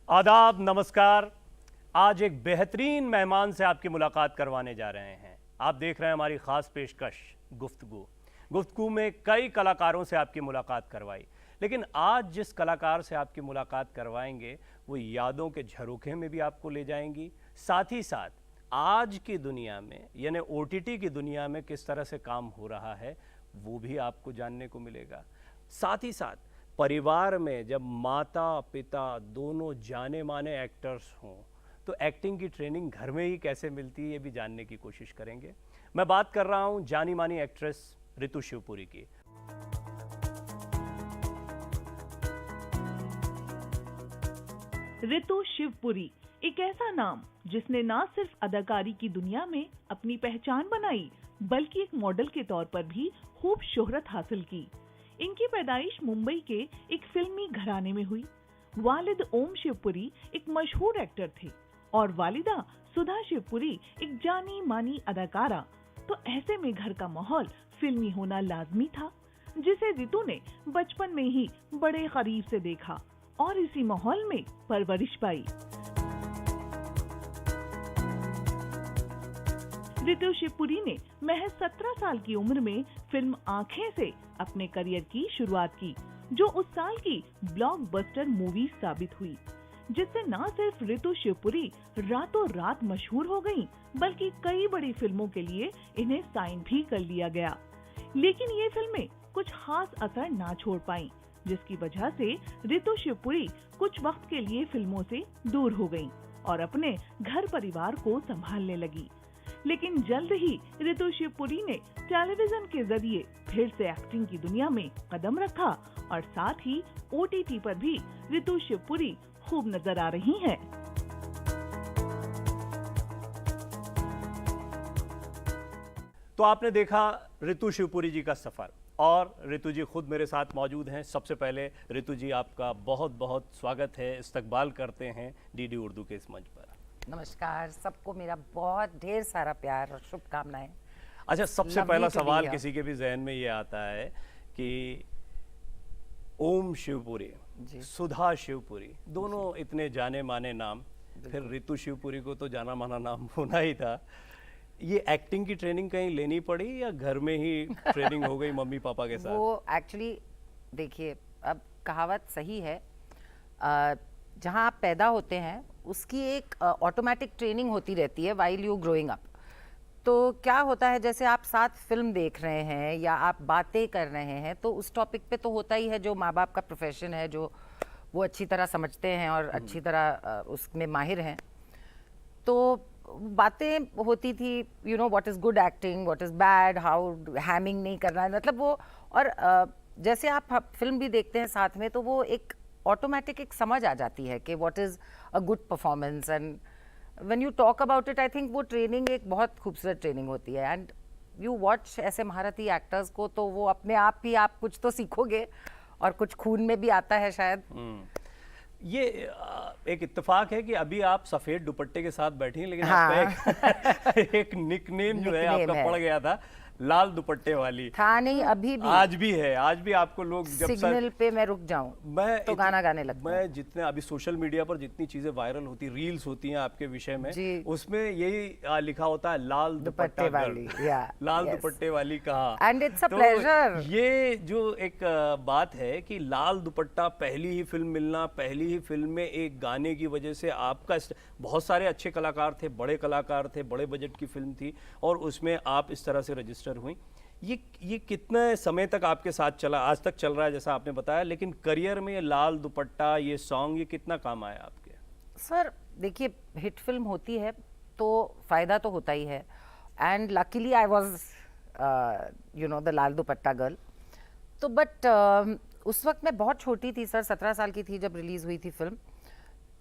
आदाब, नमस्कार। आज एक बेहतरीन मेहमान से आपकी मुलाकात करवाने जा रहे हैं। आप देख रहे हैं हमारी ख़ास पेशकश गुफ्तगू में कई कलाकारों से आपकी मुलाकात करवाई, लेकिन आज जिस कलाकार से आपकी मुलाकात करवाएंगे वो यादों के झरोखे में भी आपको ले जाएंगी। साथ ही साथ आज की दुनिया में यानी OTT की दुनिया में किस तरह से काम हो रहा है वो भी आपको जानने को मिलेगा। साथ ही साथ परिवार में जब माता पिता दोनों जाने माने एक्टर्स हों तो एक्टिंग की ट्रेनिंग घर में ही कैसे मिलती है ये भी जानने की कोशिश करेंगे। मैं बात कर रहा हूं जानी मानी एक्ट्रेस ऋतु शिवपुरी की। ऋतु शिवपुरी एक ऐसा नाम जिसने न सिर्फ अदाकारी की दुनिया में अपनी पहचान बनाई बल्कि एक मॉडल के तौर पर भी खूब शोहरत हासिल की। इनकी पैदाइश मुंबई के एक फिल्मी घराने में हुई। वालिद ओम शिवपुरी एक मशहूर एक्टर थे और वालिदा सुधा शिवपुरी एक जानी मानी अदाकारा। तो ऐसे में घर का माहौल फिल्मी होना लाजमी था, जिसे ऋतु ने बचपन में ही बड़े करीब से देखा और इसी माहौल में परवरिश पाई। ऋतु शिवपुरी ने महज 17 साल की उम्र में फिल्म आंखें से अपने करियर की शुरुआत की, जो उस साल की ब्लॉकबस्टर मूवी साबित हुई, जिससे न सिर्फ ऋतु शिवपुरी रातों रात मशहूर हो गईं, बल्कि कई बड़ी फिल्मों के लिए इन्हें साइन भी कर लिया गया। लेकिन ये फिल्में कुछ खास असर ना छोड़ पाईं, जिसकी वजह से ऋतु शिवपुरी कुछ वक्त के लिए फिल्मों से दूर हो गईं और अपने घर परिवार को संभालने लगी। लेकिन जल्द ही ऋतु शिवपुरी ने टेलीविजन के जरिए फिर से एक्टिंग की दुनिया में कदम रखा और साथ ही OTT पर भी ऋतु शिवपुरी खूब नजर आ रही हैं। तो आपने देखा ऋतु शिवपुरी जी का सफ़र और ऋतु जी खुद मेरे साथ मौजूद हैं। सबसे पहले ऋतु जी आपका बहुत बहुत स्वागत है, इस्तकबाल करते हैं DD उर्दू के इस मंच पर। नमस्कार, सबको मेरा बहुत ढेर सारा प्यार और शुभकामनाएं। अच्छा, सबसे पहला सवाल किसी के भी जहन में ये आता है कि ओम शिवपुरी, सुधा शिवपुरी, दोनों इतने जाने माने नाम, फिर ऋतु शिवपुरी को तो जाना माना नाम होना ही था। ये एक्टिंग की ट्रेनिंग कहीं लेनी पड़ी या घर में ही ट्रेनिंग हो गई मम्मी पापा के साथ? वो एक्चुअली देखिए, अब कहावत सही है, जहाँ आप पैदा होते हैं उसकी एक ऑटोमेटिक ट्रेनिंग होती रहती है वाइल यू ग्रोइंग अप। तो क्या होता है, जैसे आप साथ फिल्म देख रहे हैं या आप बातें कर रहे हैं तो उस टॉपिक पे तो होता ही है, जो माँ बाप का प्रोफेशन है जो वो अच्छी तरह समझते हैं और अच्छी तरह उसमें माहिर हैं, तो बातें होती थी, you know what is good acting, what is bad, how Hamming नहीं करना है, मतलब वो। और जैसे आप फिल्म भी देखते हैं साथ में तो वो एक ऑटोमेटिक एक समझ आ जाती है कि what is a good performance. And when you talk about it, I think वो ट्रेनिंग एक बहुत खूबसूरत ट्रेनिंग होती है। एंड यू वॉच ऐसे महारथी एक्टर्स को तो वो अपने आप ही आप कुछ तो सीखोगे और कुछ खून में भी आता है शायद। ये एक इत्तेफाक है कि अभी आप सफेद दुपट्टे के साथ बैठी हैं, लेकिन हाँ। आपका एक निकनेम जो है आपका पड़ गया था लाल दुपट्टे वाली। था नहीं, अभी भी आज भी है। आज भी आपको लोग जब सिग्नल पे मैं रुक जाऊं तो गाना गाने लगता है। मैं जितने अभी सोशल मीडिया पर जितनी चीजें वायरल होती, रील्स होती हैं आपके विषय में, उसमें यही लिखा होता है लाल दुपट्टे वाली, लाल दुपट्टे वाली कहा। And it's a pleasure. ये जो एक बात है कि लाल दुपट्टा, पहली ही फिल्म मिलना, पहली ही फिल्म में एक गाने की वजह से आपका, बहुत सारे अच्छे कलाकार थे, बड़े कलाकार थे, बड़े बजट की फिल्म थी और उसमें आप इस तरह से रजिस्टर हुई। ये कितने समय तक आपके साथ चला? आज तक चल रहा है जैसा आपने बताया, लेकिन करियर में ये लाल दुपट्टा, ये सॉन्ग, ये कितना काम आया आपके? सर देखिए, हिट फिल्म होती है तो फायदा तो होता ही है। And luckily I was you know the Lal dupatta girl. तो बट उस वक्त मैं बहुत छोटी थी सर, 17 साल की थी जब रिलीज हुई थी फिल्म,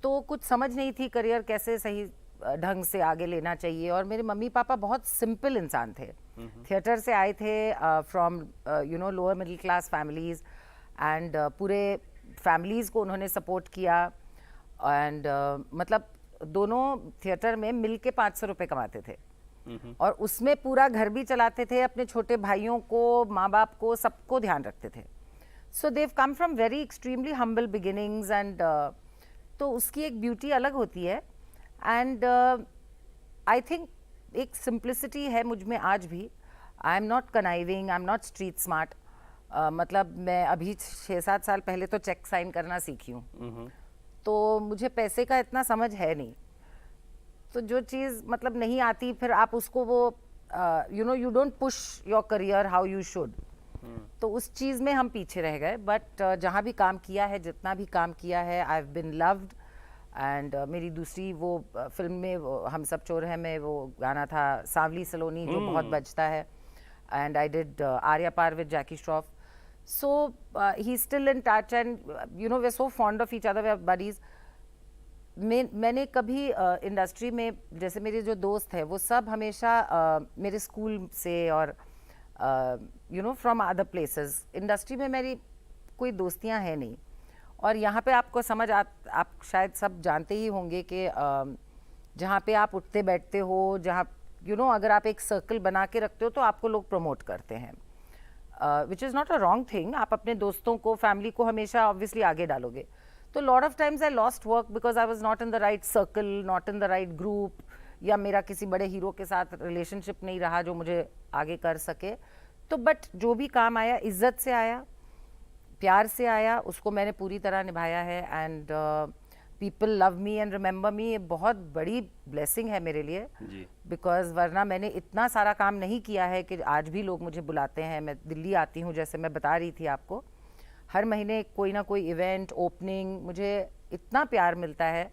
तो कुछ समझ नहीं थी करियर कैसे सही ढंग से आगे लेना चाहिए। और मेरे मम्मी पापा बहुत सिंपल इंसान थे, थिएटर से आए थे, from you know lower middle class families, and पूरे फैमिलीज को उन्होंने सपोर्ट किया। एंड मतलब दोनों थिएटर में मिल के 500 रुपये कमाते थे और उसमें पूरा घर भी चलाते थे, अपने छोटे भाइयों को, माँ बाप को, सबको ध्यान रखते थे। So they've come from very extremely humble beginnings and तो उसकी एक ब्यूटी अलग होती है. एंड आई थिंक एक सिंप्लिसिटी है मुझ में आज भी. I am not conniving, I am not street smart. मतलब मैं अभी 6-7 साल पहले तो चेक साइन करना सीखी हूँ, तो मुझे पैसे का इतना समझ है नहीं. तो जो चीज़ मतलब नहीं आती, फिर आप उसको वो you don't push your career how you should. तो उस चीज़ में हम पीछे रह गए. बट जहाँ भी काम किया है, जितना भी काम किया है, I have been loved. And मेरी दूसरी वो फिल्म में हम सब चोर हैं में वो गाना था सांवली सलोनी, जो बहुत बजता है. एंड आई डिड आर्या पार with Jackie Shroff. So he's still in touch, and we're so fond of each other, we're buddies. मैंने कभी इंडस्ट्री में, जैसे मेरे जो दोस्त हैं वो सब हमेशा मेरे स्कूल से और फ्रॉम अदर प्लेसेस. इंडस्ट्री में मेरी कोई दोस्तियां हैं नहीं. और यहाँ पे आपको आप शायद सब जानते ही होंगे कि जहाँ पे आप उठते बैठते हो, जहाँ अगर आप एक सर्कल बना के रखते हो तो आपको लोग प्रमोट करते हैं. Which is not a wrong thing. आप अपने दोस्तों को, फैमिली को हमेशा ऑब्वियसली आगे डालोगे. तो lot of times I lost work because I was not in the right circle, not in the right group, या मेरा किसी बड़े हीरो के साथ रिलेशनशिप नहीं रहा जो मुझे आगे कर सके. तो बट जो भी काम आया, इज्जत से आया, प्यार से आया, उसको मैंने पूरी तरह निभाया है. And people love me and remember मी. ये बहुत बड़ी ब्लेसिंग है मेरे लिए, बिकॉज वरना मैंने इतना सारा काम नहीं किया है कि आज भी लोग मुझे बुलाते हैं. मैं दिल्ली आती हूँ, जैसे मैं बता रही थी आपको, हर महीने कोई ना कोई इवेंट, ओपनिंग, मुझे इतना प्यार मिलता है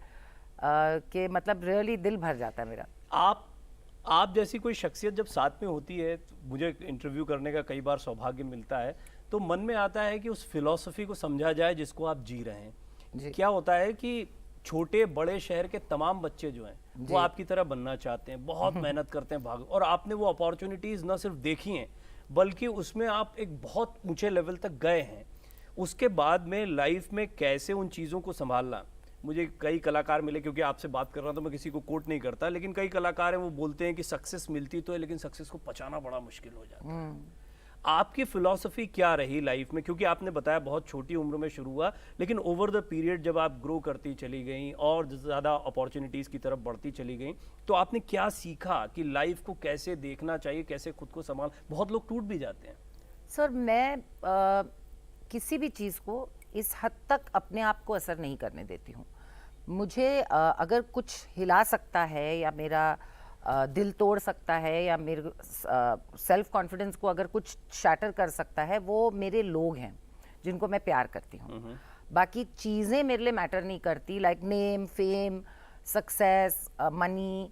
कि मतलब रियली दिल भर जाता है मेरा. आप जैसी कोई शख्सियत जब साथ में होती है, मुझे इंटरव्यू करने का कई बार सौभाग्य मिलता है, तो मन में आता है कि उस फिलॉसफी को समझा जाए जिसको आप जी रहे हैं. क्या होता है कि छोटे बड़े शहर के तमाम बच्चे जो हैं वो आपकी तरह बनना चाहते हैं, बहुत मेहनत करते हैं, भाग, और आपने वो अपॉर्चुनिटीज न सिर्फ देखी हैं बल्कि उसमें आप एक बहुत ऊंचे लेवल तक गए हैं. उसके बाद में लाइफ में कैसे उन चीज़ों को संभालना. मुझे कई कलाकार मिले, क्योंकि आपसे बात कर रहा हूं तो मैं किसी को कोट नहीं करता, लेकिन कई कलाकार हैं वो बोलते हैं कि सक्सेस मिलती तो है लेकिन सक्सेस को पचाना बड़ा मुश्किल हो जाता है. आपकी फिलॉसफी क्या रही लाइफ में, क्योंकि आपने बताया बहुत छोटी उम्र में शुरू हुआ, लेकिन ओवर द पीरियड जब आप ग्रो करती चली गई और ज़्यादा अपॉर्चुनिटीज़ की तरफ बढ़ती चली गई, तो आपने क्या सीखा कि लाइफ को कैसे देखना चाहिए, कैसे खुद को संभाल. बहुत लोग टूट भी जाते हैं. सर, मैं किसी भी चीज़ को इस हद तक अपने आप को असर नहीं करने देती हूँ. मुझे अगर कुछ हिला सकता है या मेरा दिल तोड़ सकता है या मेरे सेल्फ कॉन्फिडेंस को अगर कुछ शैटर कर सकता है, वो मेरे लोग हैं जिनको मैं प्यार करती हूँ. बाकी चीज़ें मेरे लिए मैटर नहीं करती, like name, fame, success, money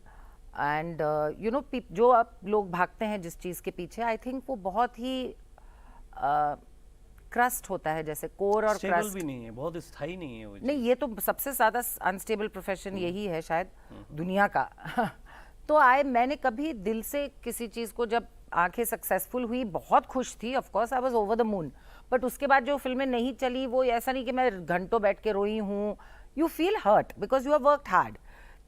and जो अब लोग भागते हैं जिस चीज़ के पीछे, आई थिंक वो बहुत ही क्रस्ट होता है, जैसे कोर और क्रस्ट भी नहीं है, बहुत स्थायी नहीं है वो. नहीं, ये तो सबसे ज़्यादा अनस्टेबल प्रोफेशन यही है शायद दुनिया का. तो मैंने कभी दिल से किसी चीज़ को, जब आंखें सक्सेसफुल हुई, बहुत खुश थी, of course I was over the moon. But उसके बाद जो फिल्में नहीं चली, वो ऐसा नहीं कि मैं घंटों बैठ के रोई हूँ. You feel hurt because you have worked hard.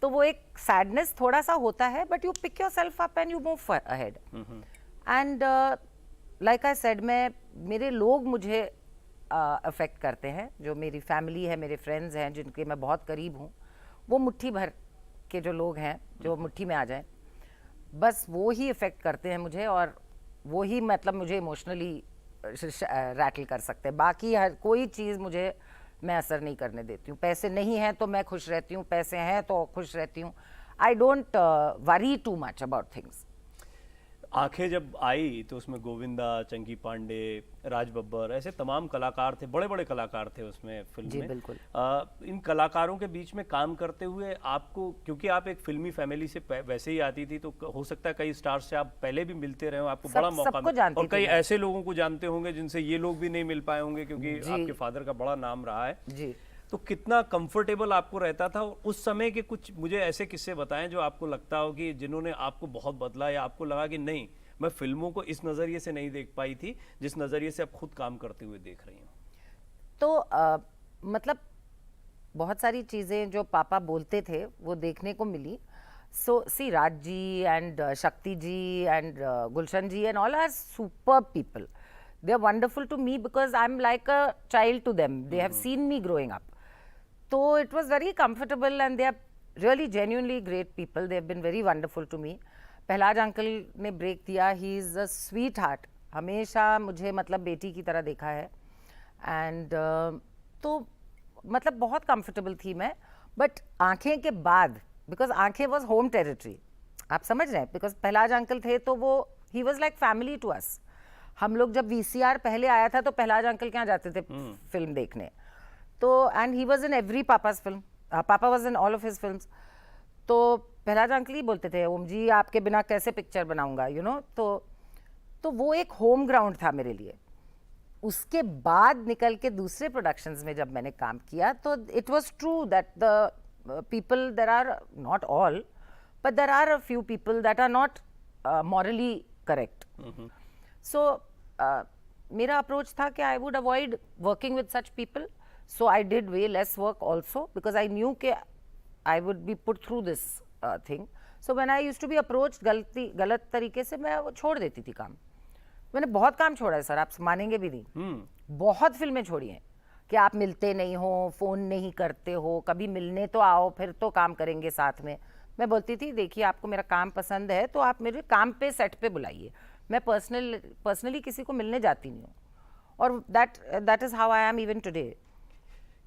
तो वो एक सैडनेस थोड़ा सा होता है, but you pick yourself up and you move ahead. And like I said, मेरे लोग मुझे अफेक्ट करते हैं. जो मेरी फैमिली है, मेरे फ्रेंड्स हैं जिनके मैं बहुत करीब हूँ, वो मुट्ठी भर के जो लोग हैं जो मुट्ठी में आ जाएं, बस वो ही इफेक्ट करते हैं मुझे, और वो ही मतलब मुझे इमोशनली रैटल कर सकते हैं. बाकी हर कोई चीज़ मुझे मैं असर नहीं करने देती हूँ. पैसे नहीं हैं तो मैं खुश रहती हूँ, पैसे हैं तो खुश रहती हूँ. I don't worry too much about things. आंखें जब आई तो उसमें गोविंदा, चंकी पांडे, राज बब्बर, ऐसे तमाम कलाकार थे, बड़े बड़े कलाकार थे उसमें फिल्म जी, में. बिल्कुल. इन कलाकारों के बीच में काम करते हुए आपको, क्योंकि आप एक फिल्मी फैमिली से वैसे ही आती थी, तो हो सकता है कई स्टार्स से आप पहले भी मिलते रहे हो, आपको बड़ा मौका मिला, और कई ऐसे लोगों को जानते होंगे जिनसे ये लोग भी नहीं मिल पाए होंगे, क्योंकि आपके फादर का बड़ा नाम रहा है जी. तो कितना कंफर्टेबल आपको रहता था. उस समय के कुछ मुझे ऐसे किस्से बताएं जो आपको लगता हो कि जिन्होंने आपको बहुत बदला, या आपको लगा कि नहीं, मैं फिल्मों को इस नज़रिए से नहीं देख पाई थी जिस नज़रिए से आप खुद काम करते हुए देख रही हूँ. तो मतलब बहुत सारी चीज़ें जो पापा बोलते थे वो देखने को मिली. सो सी, राज ji and Shakti ji and Gulshan ji and all are super people. They are wonderful to me because I'm like a child to them. They have seen me growing up. तो it was very comfortable and they are really genuinely great people. They have been very wonderful to me. Pahlaj uncle ने break दिया, he is a sweet heart, हमेशा मुझे मतलब बेटी की तरह देखा है एंड तो मतलब बहुत कंफर्टेबल थी मैं. बट आंखें के बाद, बिकॉज आंखें वॉज होम टेरिटरी, आप समझ रहे हैं, बिकॉज पहलाज अंकल थे तो वो he was like family to us. हम लोग जब VCR पहले आया था तो पहलाज अंकल के यहाँ जाते थे फिल्म देखने. तो and he was in every papa's film, papa was in all of his films. तो पहलाज अंकल ही बोलते थे, ओम जी आपके बिना कैसे पिक्चर बनाऊंगा, यू नो. तो वो एक होम ग्राउंड था मेरे लिए. उसके बाद निकल के दूसरे प्रोडक्शंस में जब मैंने काम किया तो it was true that the people, there are not all but there are a few people that are not morally correct. So मेरा अप्रोच था कि I would avoid working with such people. So I did way less work also because I knew के I would be put through this thing. So when I used to be approached गलत तरीके से, मैं वो छोड़ देती थी काम. मैंने बहुत काम छोड़ा है सर, आप मानेंगे भी नहीं. बहुत फिल्में छोड़ी हैं कि आप मिलते नहीं हो, फोन नहीं करते हो, कभी मिलने तो आओ, फिर तो काम करेंगे साथ में. मैं बोलती थी देखिए आपको मेरा काम पसंद है तो आप मेरे काम पे सेट पे बुलाइए, मैं पर्सनली किसी को मिलने जाती नहीं हूँ. और that is how I am even today.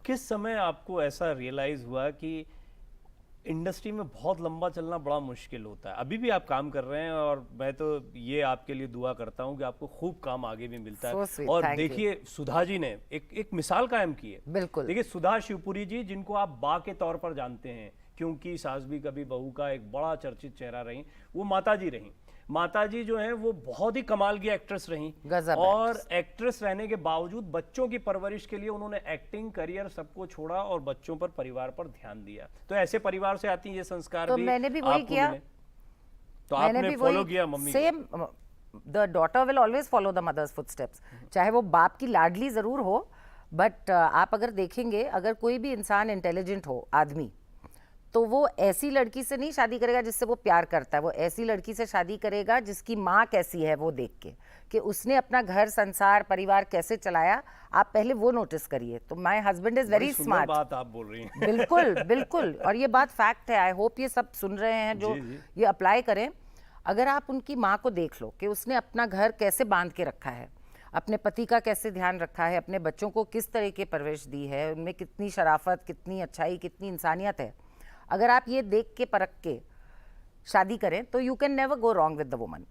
किस समय आपको ऐसा रियलाइज हुआ कि इंडस्ट्री में बहुत लंबा चलना बड़ा मुश्किल होता है? अभी भी आप काम कर रहे हैं और मैं तो ये आपके लिए दुआ करता हूँ कि आपको खूब काम आगे भी मिलता है. So sweet, और thank you. देखिए सुधा जी ने एक मिसाल कायम की है. बिल्कुल. देखिए सुधा शिवपुरी जी, जिनको आप बा के तौर पर जानते हैं क्योंकि सास भी कभी बहू का एक बड़ा चर्चित चेहरा रही, वो माता जी रही. माता जी जो है वो बहुत ही कमाल की एक्ट्रेस रही गजब और एक्ट्रेस रहने के बावजूद बच्चों की परवरिश के लिए उन्होंने एक्टिंग करियर सबको छोड़ा और बच्चों पर, परिवार पर ध्यान दिया. तो ऐसे परिवार से आती है ये संस्कार. तो मैंने भी वही किया. तो आपने फॉलो किया mummy same. The daughter will always follow the mother's footsteps. चाहे वो बाप की लाडली जरूर हो, बट आप अगर देखेंगे, अगर कोई भी इंसान इंटेलिजेंट हो, आदमी, तो वो ऐसी लड़की से नहीं शादी करेगा जिससे वो प्यार करता है. वो ऐसी लड़की से शादी करेगा जिसकी माँ कैसी है वो देख के, कि उसने अपना घर, संसार, परिवार कैसे चलाया. आप पहले वो नोटिस करिए. तो my husband is very smart. बात आप बोल रही हैं. बिल्कुल बिल्कुल. और ये बात फैक्ट है. आई होप ये सब सुन रहे हैं जो ये अप्लाई करें. अगर आप उनकी माँ को देख लो कि उसने अपना घर कैसे बांध के रखा है, अपने पति का कैसे ध्यान रखा है, अपने बच्चों को किस तरह की परवरिश दी है, उनमें कितनी शराफत, कितनी अच्छाई, कितनी इंसानियत है. अगर आप ये देख के परख के शादी करें तो you can never go wrong with the woman.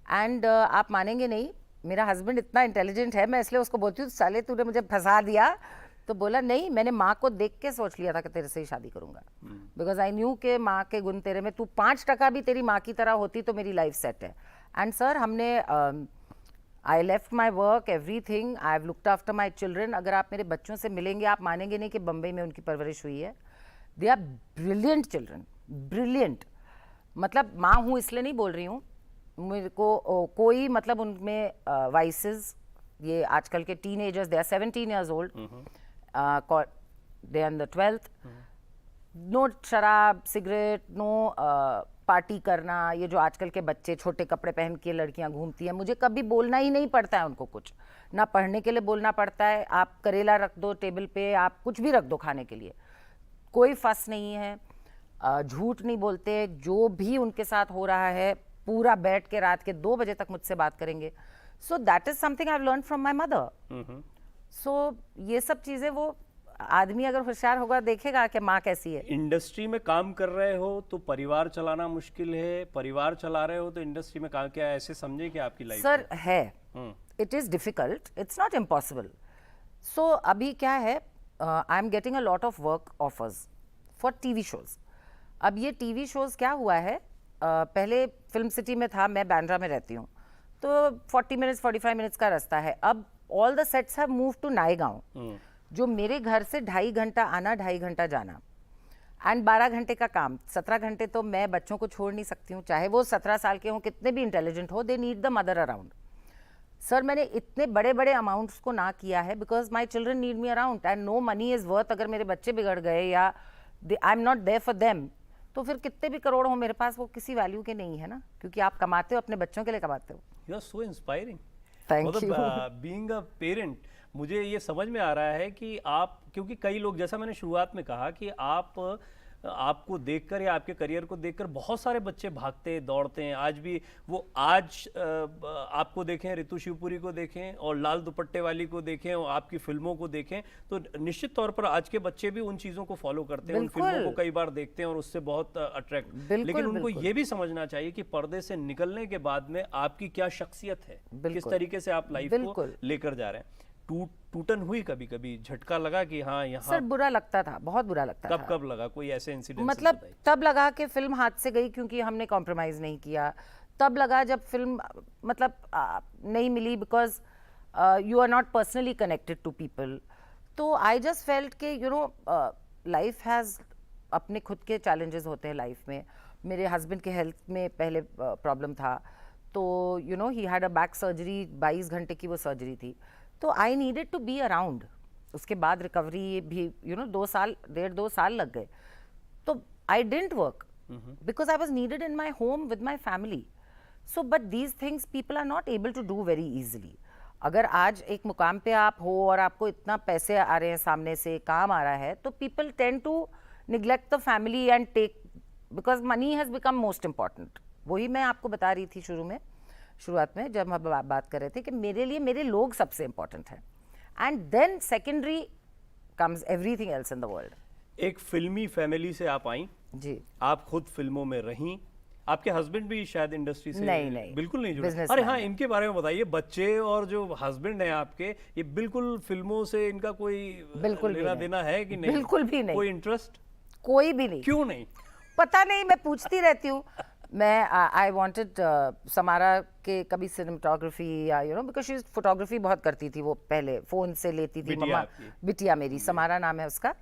And आप मानेंगे नहीं, मेरा हस्बैंड इतना इंटेलिजेंट है, मैं इसलिए उसको बोलती हूँ साले तूने मुझे फंसा दिया. तो बोला नहीं, मैंने माँ को देख के सोच लिया था कि तेरे से ही शादी करूंगा. बिकॉज आई न्यू के माँ के गुण तेरे में, तू 5% भी तेरी माँ की तरह होती तो मेरी लाइफ सेट है. एंड सर हमने I left my work, everything, I have looked after my children. अगर आप मेरे बच्चों से मिलेंगे, आप मानेंगे नहीं कि बम्बई में उनकी परवरिश हुई है. They are brilliant children, brilliant. मतलब माँ हूँ इसलिए नहीं बोल रही हूँ, मेरे को कोई मतलब उनमें वाइसेस, ये आजकल के teenagers, they are 17 years old, they are in the 12th. No शराब, सिगरेट, नो पार्टी करना. ये जो आजकल के बच्चे छोटे कपड़े पहन के लड़कियां घूमती हैं, मुझे कभी बोलना ही नहीं पड़ता है उनको कुछ, ना पढ़ने के लिए बोलना पड़ता है. आप करेला रख दो टेबल पे, आप कुछ भी रख दो खाने के लिए, कोई फस नहीं है. झूठ नहीं बोलते. जो भी उनके साथ हो रहा है पूरा बैठ के रात के 2 बजे तक मुझसे बात करेंगे. So that is something I have learn from my mother. सो ये सब चीजें वो आदमी अगर होशियार होगा देखेगा कि माँ कैसी है. इंडस्ट्री में काम कर रहे हो तो परिवार चलाना मुश्किल है, परिवार चला रहे हो तो इंडस्ट्री में काम, क्या ऐसे समझे कि आपकी लाइफ सर है, it is difficult, it's not impossible. So अभी क्या है, I am getting a lot of work offers for TV shows. अब ये टीवी शोज क्या हुआ है, पहले फिल्म सिटी में था, मैं बांद्रा में रहती हूँ, तो 40 minutes 45 minutes का रास्ता है. अब all the sets have move to Naigaon, जो मेरे घर से 2.5 घंटा आना, 2.5 घंटा जाना, एंड 12 घंटे का काम. 17 घंटे तो मैं बच्चों को छोड़ नहीं सकती हूँ, चाहे वो 17 साल के हों, कितने भी इंटेलिजेंट हो, they need the mother around. Sir मैंने इतने बड़े बड़े अमाउंट्स को ना किया है because my children need me around and no money is worth. अगर मेरे बच्चे बिगड़ गए या I am not there for them, तो फिर कितने भी करोड़ हो मेरे पास, वो किसी वैल्यू के नहीं है ना, क्योंकि आप कमाते हो अपने बच्चों के लिए कमाते हो. You are so inspiring. Thank you. Being a parent, मुझे ये समझ में आ रहा है कि आप, क्योंकि कई लोग, जैसा मैंने शुरुआत में कहा कि आपको देखकर या आपके करियर को देखकर बहुत सारे बच्चे भागते दौड़ते हैं। आज भी वो आपको देखें, ऋतु शिवपुरी को देखें और लाल दुपट्टे वाली को देखें और आपकी फिल्मों को देखें, तो निश्चित तौर पर आज के बच्चे भी उन चीज़ों को फॉलो करते हैं, उन फिल्मों को कई बार देखते हैं और उससे बहुत अट्रैक्ट। लेकिन उनको ये भी समझना चाहिए कि पर्दे से निकलने के बाद में आपकी क्या शख्सियत है, किस तरीके से आप लाइफ को लेकर जा रहे हैं। टूटन हुई, कभी कभी झटका लगा कि हाँ यहाँ सर बुरा लगता था, बहुत बुरा लगता था। कब लगा, कोई ऐसे इंसिडेंट? मतलब तब लगा कि फिल्म हाथ से गई क्योंकि हमने कॉम्प्रोमाइज नहीं किया। तब लगा जब फिल्म मतलब नहीं मिली because you are not personally connected to people. तो आई जस्ट फेल्ट कि यू नो लाइफ हैज़ अपने खुद के चैलेंजेस होते हैं लाइफ में। मेरे हस्बैंड के हेल्थ में पहले प्रॉब्लम था, तो you know he had a back surgery, 22 घंटे की वो सर्जरी थी, तो I needed to be around. उसके बाद रिकवरी भी यू नो 2 साल लग गए। तो I didn't work because I was needed in my home with my family. So but these things people are not able to do very easily. अगर आज एक मुकाम पे आप हो और आपको इतना पैसे आ रहे हैं, सामने से काम आ रहा है, तो people tend to neglect the family and take, because money has become most important. वही मैं आपको बता रही थी शुरुआत में जब हम बात कर रहे थे कि मेरे लिए मेरे लोग सबसे इम्पोर्टेंट हैं, and then secondary comes everything else in the world. एक फिल्मी फैमिली से आप आई जी, आप खुद फिल्मों में रहीं, आपके हस्बैंड भी शायद इंडस्ट्री से नहीं बिल्कुल नहीं जुड़े? businessman अरे हाँ, इनके बारे में बताइए। बच्चे और जो हस्बैंड है आपके, ये बिल्कुल फिल्मों से इनका कोई बिल्कुल लेना देना है कि नहीं? बिल्कुल भी नहीं। कोई इंटरेस्ट? कोई भी नहीं। क्यों नहीं? पता नहीं, मैं पूछती रहती हूँ। मैं आई वांटेड समारा के कभी सिनेमाटोग्राफी या you know, because she photography बहुत करती थी, वो पहले फ़ोन से लेती थी। मम्मा, बिटिया मेरी, समारा नाम है उसका,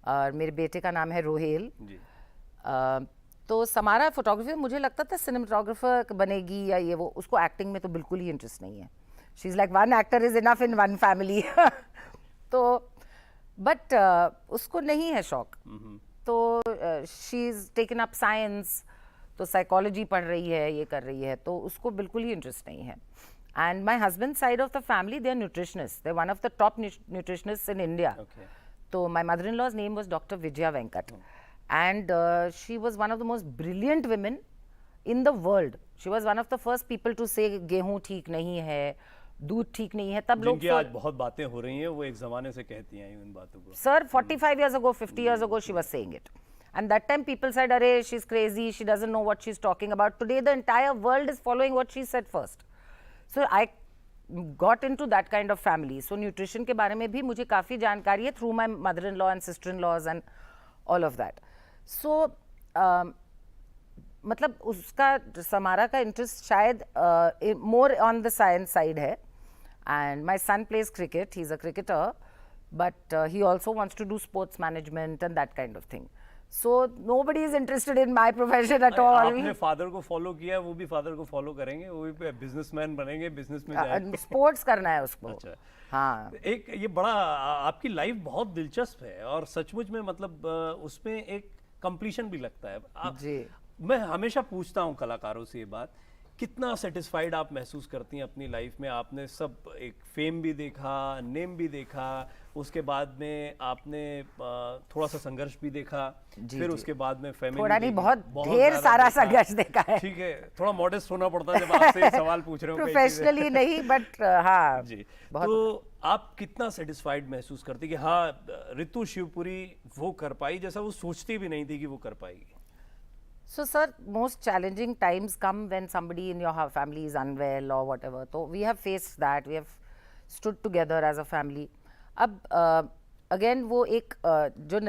और मेरे बेटे का नाम है रोहेल जी। तो समारा फोटोग्राफी, मुझे लगता था सिनेमाटोग्राफर बनेगी या ये वो। उसको एक्टिंग में तो बिल्कुल ही इंटरेस्ट नहीं है। She is like one actor is enough in one family. तो बट उसको नहीं है शौक, तो she is taken up science, तो साइकोलॉजी पढ़ रही है, ये कर रही है, तो उसको बिल्कुल ही इंटरेस्ट नहीं है। And my husband side of the family, they are nutritionist, they one of the top nutritionist in India. तो my mother in law's name was doctor Vijaya Venkat, and she was one of the most brilliant women in the world. She was one of the first people to say गेहूँ ठीक नहीं है, दूध ठीक नहीं है। तब लोग आज बहुत बातें हो रही हैं, वो एक जमाने से कहती हैं इन बातों को। Sir 45 years ago, 50 years ago, she was saying it. And that time people said, "Arey, she's crazy, she doesn't know what she's talking about." Today the entire world is following what she said first. So I got into that kind of family. So nutrition के बारे में भी मुझे काफ़ी जानकारी है through my mother-in-law and sister-in-laws and all of that. So मतलब उसका, समारा का इंटरेस्ट शायद more on the science side है. And my son plays cricket, he's a cricketer, but he also wants to do sports management and that kind of thing. So nobody is interested in my profession at all. आपने father को follow किया, वो भी father को follow करेंगे, वो भी businessman बनेंगे, बिजनेस में जाएंगे। स्पोर्ट्स करना है उसको। अच्छा, हाँ। एक ये बड़ा, आपकी लाइफ बहुत दिलचस्प है और सचमुच में मतलब उसमें एक कंप्लीशन भी लगता है जी। मैं हमेशा पूछता हूँ कलाकारों से ये बात, कितना सेटिस्फाइड आप महसूस करती हैं अपनी लाइफ में? आपने सब एक फेम भी देखा, नेम भी देखा, उसके बाद में आपने थोड़ा सा संघर्ष भी देखा, फिर उसके बाद में फैमिली, थोड़ा नहीं, बहुत ढेर सारा संघर्ष देखा है। ठीक है, थोड़ा मॉडेस्ट होना पड़ता है जब आपसे ये सवाल पूछ रहे हो। प्रोफेशनली नहीं, बट हाँ जी। तो आप कितना सेटिस्फाइड महसूस करती कि हाँ, ऋतु शिवपुरी वो कर पाई जैसा वो सोचती भी नहीं थी कि वो कर पाएगी? So sir, most challenging times come when somebody in your family is unwell or whatever. So we have faced that. We have stood together as a family. अब again वो एक जो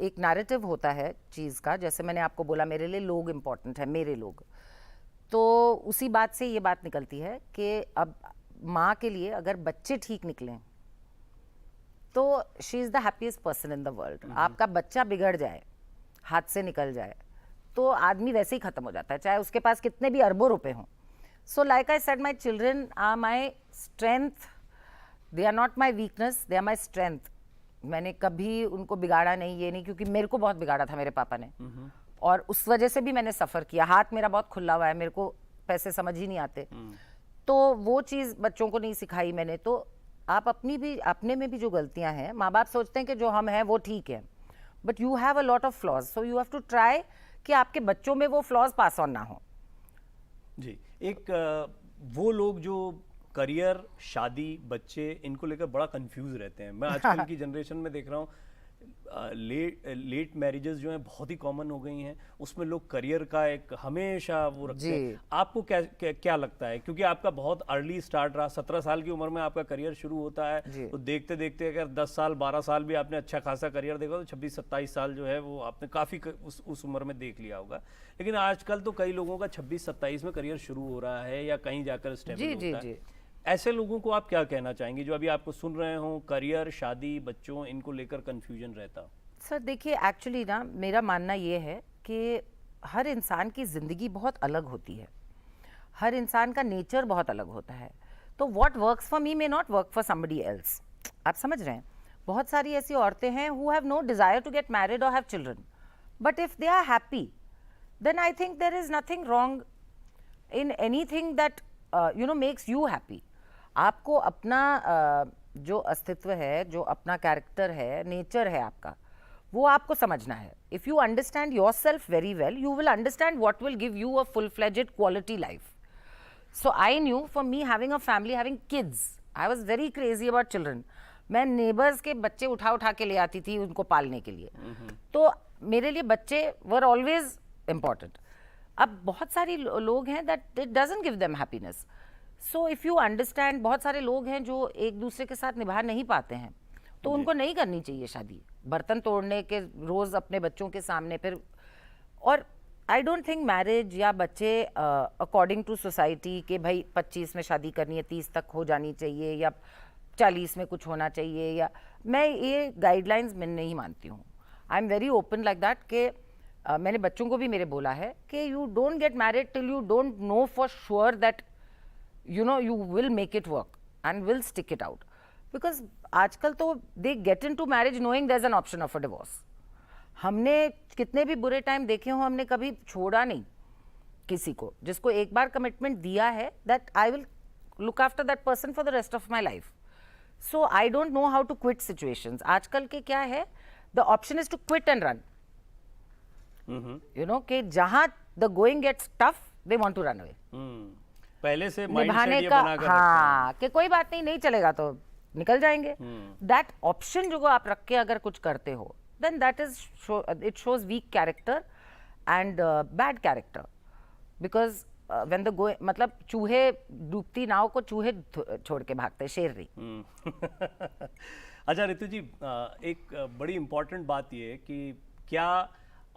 एक narrative होता है चीज़ का, जैसे मैंने आपको बोला मेरे लिए लोग important है, मेरे लोग, तो उसी बात से ये बात निकलती है कि अब माँ के लिए अगर बच्चे ठीक निकलें तो she is the happiest person in the world. आपका बच्चा बिगड़ जाए, हाथ से निकल जाए, तो आदमी वैसे ही खत्म हो जाता है, चाहे उसके पास कितने भी अरबों रुपए हों। So like I said, my children are my strength, they are not my weakness, they are my strength. मैंने कभी उनको बिगाड़ा नहीं, ये नहीं, क्योंकि मेरे को बहुत बिगाड़ा था मेरे पापा ने, और उस वजह से भी मैंने सफ़र किया। हाथ मेरा बहुत खुला हुआ है, मेरे को पैसे समझ ही नहीं आते, तो वो चीज़ बच्चों को नहीं सिखाई मैंने। तो आप अपने में भी जो गलतियां हैं, माँ बाप सोचते हैं कि जो हम हैं वो ठीक है, but you have a lot of flaws, so you have to try कि आपके बच्चों में वो फ्लॉज पास ऑन ना हो। जी, एक वो लोग जो करियर, शादी, बच्चे, इनको लेकर बड़ा कंफ्यूज रहते हैं। मैं आजकल की जनरेशन में देख रहा हूँ लेट मैरिजेस जो हैं बहुत ही कॉमन हो गई हैं, उसमें लोग करियर का एक हमेशा वो रखते हैं। आपको क्या लगता है, क्योंकि आपका बहुत अर्ली स्टार्ट रहा, 17 साल की उम्र में आपका करियर शुरू होता है, तो देखते देखते अगर 10 साल 12 साल भी आपने अच्छा खासा करियर देखा तो 26-27 साल जो है वो आपने काफ़ी उस उम्र में देख लिया होगा। लेकिन आजकल तो कई लोगों का 26-27 में करियर शुरू हो रहा है या कहीं जाकर स्टेबल होता है। ऐसे लोगों को आप क्या कहना चाहेंगे जो अभी आपको सुन रहे हो, करियर, शादी, बच्चों, इनको लेकर कंफ्यूजन रहता? सर देखिए, एक्चुअली ना मेरा मानना ये है कि हर इंसान की ज़िंदगी बहुत अलग होती है, हर इंसान का नेचर बहुत अलग होता है, तो what works for me may not work for somebody else. आप समझ रहे हैं? बहुत सारी ऐसी औरतें हैं who have no desire to get married और have children, but if they are happy then I think there is nothing wrong in anything that you know makes you happy. आपको अपना जो अस्तित्व है, जो अपना कैरेक्टर है, नेचर है आपका, वो आपको समझना है। If you understand your self very well, you will understand what will give you a full fledged quality life. So I knew for me having a family, having kids, I was very crazy about children. मैं neighbours के बच्चे उठा उठा के ले आती थी उनको पालने के लिए, तो मेरे लिए बच्चे वर ऑलवेज इम्पॉर्टेंट। अब बहुत सारी लोग हैं that it doesn't give them happiness. So if you understand, बहुत सारे लोग हैं जो एक दूसरे के साथ निभा नहीं पाते हैं, तो उनको नहीं करनी चाहिए शादी, बर्तन तोड़ने के रोज़ अपने बच्चों के सामने फिर। और आई डोंट थिंक मैरिज या बच्चे अकॉर्डिंग टू सोसाइटी के भाई 25 में शादी करनी है, 30 तक हो जानी चाहिए या 40 में कुछ होना चाहिए, या मैं ये गाइडलाइंस मैं नहीं मानती हूँ। आई am very open like that कि मैंने बच्चों को भी मेरे बोला है कि you don't get married till you don't know for sure that you know you will make it work and will stick it out, because आजकल तो they get into marriage knowing there's an option of a divorce। हमने कितने भी बुरे time देखे हो, हमने कभी छोड़ा नहीं किसी को, जिसको एक बार कमिटमेंट दिया है that I will look after that person for the rest of my life। so I don't know how to quit situations। आजकल के क्या है, the option is to quit and run। you know कि जहाँ the going gets tough they want to run away। पहले से निभाने का, हाँ, कि कोई बात नहीं, नहीं चलेगा तो निकल जाएंगे। दैट ऑप्शन जो आप रख के अगर कुछ करते हो, then that is it shows weak character and bad character, because when the go, मतलब चूहे डूबती नाव को चूहे छोड़ के भागते, शेर नहीं। अच्छा रितु जी, एक बड़ी इंपॉर्टेंट बात ये है कि क्या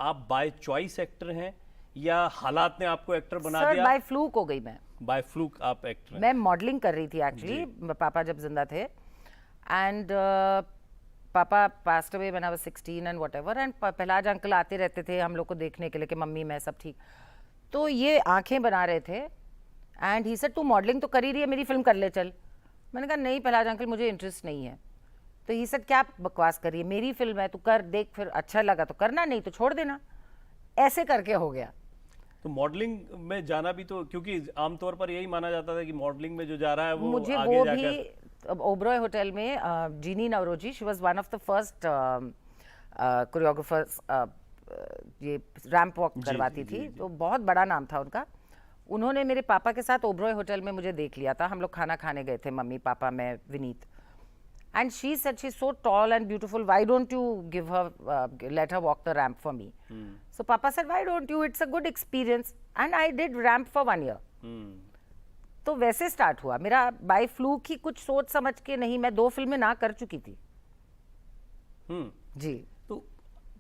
आप बाय चॉइस एक्टर हैं या हालात ने आपको एक्टर बना दिया? बाय फ्लूक हो गई मैं। बाय फ्लूक आप एक्टर हैं? मैं मॉडलिंग कर रही थी एक्चुअली, पापा जब जिंदा थे, एंड पापा passed away when I was 16 and whatever, and Pahlaj uncle आते रहते थे हम लोग को देखने के लिए कि मम्मी मैं सब ठीक। तो ये आंखें बना रहे थे एंड ही सेड तू मॉडलिंग तो कर ही रही है, मेरी फिल्म कर ले चल। मैंने कहा नहीं पहलाज अंकल, मुझे इंटरेस्ट नहीं है। तो ही सेड क्या बकवास करिए, मेरी फिल्म है, तू कर देख, फिर अच्छा लगा तो करना, नहीं तो छोड़ देना। ऐसे करके हो गया। तो मॉडलिंग में जाना भी तो, क्योंकि आमतौर पर यही माना जाता था कि मॉडलिंग में जो जा रहा है वो मुझे आगे वो जाकर... भी ओबरॉय होटल में Jeannie Naoroji, she was one of the first choreographers, ये रैंप वॉक करवाती थी, तो बहुत बड़ा नाम था उनका। उन्होंने मेरे पापा के साथ ओबरॉय होटल में मुझे देख लिया था, हम लोग खाना खाने गए थे, मम्मी पापा मैं Vineet, and she said she's so tall and beautiful, why don't you give her let her walk the ramp for me? So papa said why don't you, it's a good experience, and I did ramp for 1 year। तो वैसे start हुआ मेरा, by fluke ही, कुछ सोच समझ के नहीं। मैं 2 फिल्में ना कर चुकी थी। जी। तो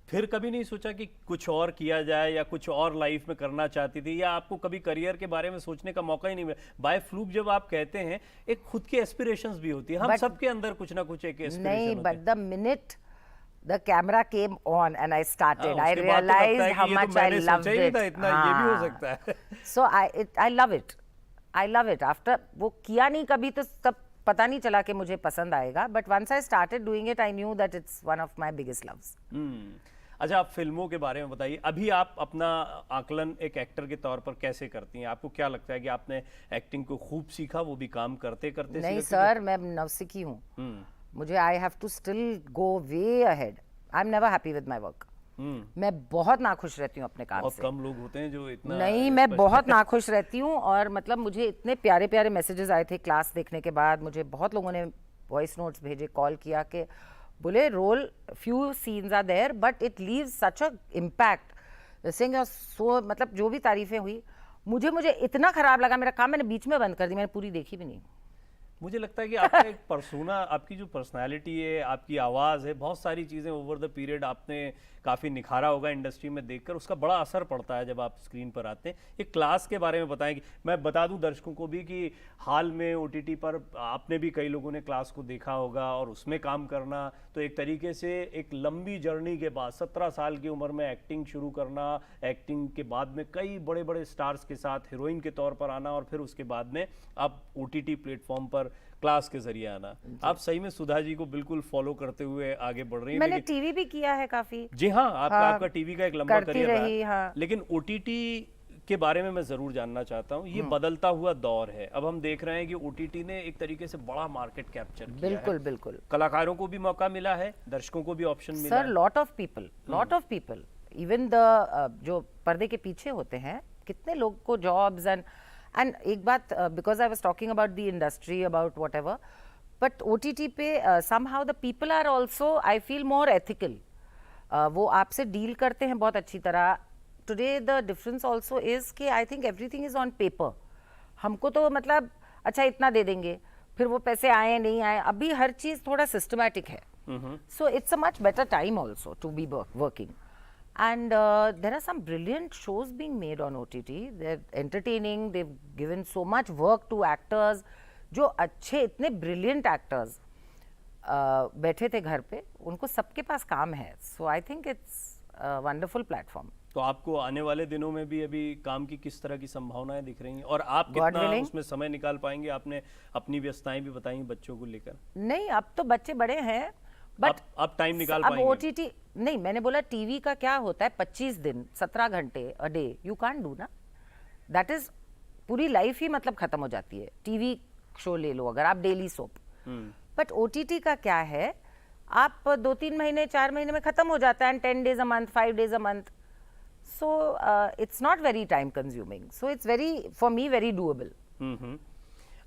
फिर कभी नहीं सोचा कि कुछ और किया जाए या कुछ और लाइफ में करना चाहती थी, या आपको कभी करियर के बारे में सोचने का मौका ही नहीं मिला? बाय फ्लूक जब आप कहते हैं, एक खुद की एस्पिरेशंस भी होती है, हम सबके अंदर कुछ ना कुछ एक एस्पिरेशन नहीं, but the minute the camera came on and I started, I realized how much I loved it। इतना ये भी हो सकता है। So I love it, I love it। After वो किया नहीं कभी तो तब पता नहीं चला कि मुझे पसंद आएगा, but once I started doing it I knew that it's one of my biggest loves। अच्छा, आप फिल्मों के बारे में बताइए, अभी आप अपना आकलन एक एक्टर के तौर पर कैसे करती हैं? आपको क्या लगता है कि आपने एक्टिंग को खूब सीखा, वो भी काम करते करते नहीं सीखा सर, मैं नवसिखी हूँ। मुझे I have to still go way ahead. I am never happy with my work. मैं बहुत नाखुश रहती हूँ अपने काम बहुत से। कम लोग होते हैं जो इतना नहीं, मैं बहुत नाखुश रहती हूँ। और मतलब मुझे इतने प्यारे प्यारे मैसेजेस आए थे क्लास देखने के बाद। मुझे बहुत लोगों ने वॉइस नोट्स भेजे, कॉल किया कि बोले role few scenes are there but it leaves such a impact sing so, मतलब जो भी तारीफें हुई मुझे इतना खराब लगा मेरा काम, मैंने बीच में बंद कर दी, मैंने पूरी देखी भी नहीं। मुझे लगता है कि आपका एक पर्सोना, आपकी जो पर्सनालिटी है, आपकी आवाज़ है, बहुत सारी चीज़ें ओवर द पीरियड आपने काफ़ी निखारा होगा इंडस्ट्री में देखकर, उसका बड़ा असर पड़ता है जब आप स्क्रीन पर आते हैं। एक क्लास के बारे में बताएं कि मैं बता दूं दर्शकों को भी कि हाल में ओटीटी पर आपने भी कई लोगों ने क्लास को देखा होगा और उसमें काम करना तो एक तरीके से एक लंबी जर्नी के बाद 17 साल की उम्र में एक्टिंग शुरू करना, एक्टिंग के बाद में कई बड़े बड़े स्टार्स के साथ हीरोइन के तौर पर आना और फिर उसके बाद में आप ओटीटी प्लेटफॉर्म पर क्लास के जरिए आना। आप सही में सुधा जी को बिल्कुल फॉलो करते हुए आगे बढ़ रही हैं। मैंने टीवी भी किया है काफी। जी हाँ, आपका टीवी का एक लंबा करती करियर रही, रहा। हाँ। लेकिन ओटीटी के बारे में मैं जरूर जानना चाहता हूँ। ये बदलता हुआ दौर है, अब हम देख रहे हैं कि ओटीटी ने एक तरीके से बड़ा मार्केट कैप्चर किया बिल्कुल है। बिल्कुल। कलाकारों को भी मौका मिला है, दर्शकों को भी ऑप्शन मिला सर, है। Lot of people even the जो पर्दे के पीछे होते हैं, कितने लोग को जॉब्स एंड एक बात, because I was talking about the industry, about whatever, but OTT पे somehow the people are also, I feel, more ethical. वो आपसे डील करते हैं बहुत अच्छी तरह। Today the difference also is कि I think everything is on paper. हमको तो मतलब अच्छा इतना दे देंगे, फिर वो पैसे आए नहीं आए, अभी हर चीज थोड़ा सिस्टमैटिक है। So it's a much better time also to be working. And there are some brilliant shows being made on OTT. They're entertaining. They've given so much work to actors. जो अच्छे इतने brilliant actors बैठे थे घर पे, उनको सबके पास काम है. So I think it's a wonderful platform. तो आपको आने वाले दिनों में भी अभी काम की किस तरह की संभावनाएं दिख रही हैं और आप God कितना willing. उसमें समय निकाल पाएंगे? आपने अपनी व्यस्तताएं भी बताई बच्चों को लेकर। नहीं, अब तो बच्चे बड़े हैं, बट आप टाइम निकाल अब पाएंगे? OTT नहीं, मैंने बोला टीवी का क्या होता है, 25 दिन 17 घंटे a day, you can't do ना। दैट इज पूरी लाइफ ही मतलब खत्म हो जाती है। टीवी शो ले लो अगर आप, डेली सोप। बट OTT का क्या है, आप 2-3 महीने 4 महीने में खत्म हो जाता है, 10 days a month, 5 days a month. So it's not very time consuming. So it's very, for me, very doable.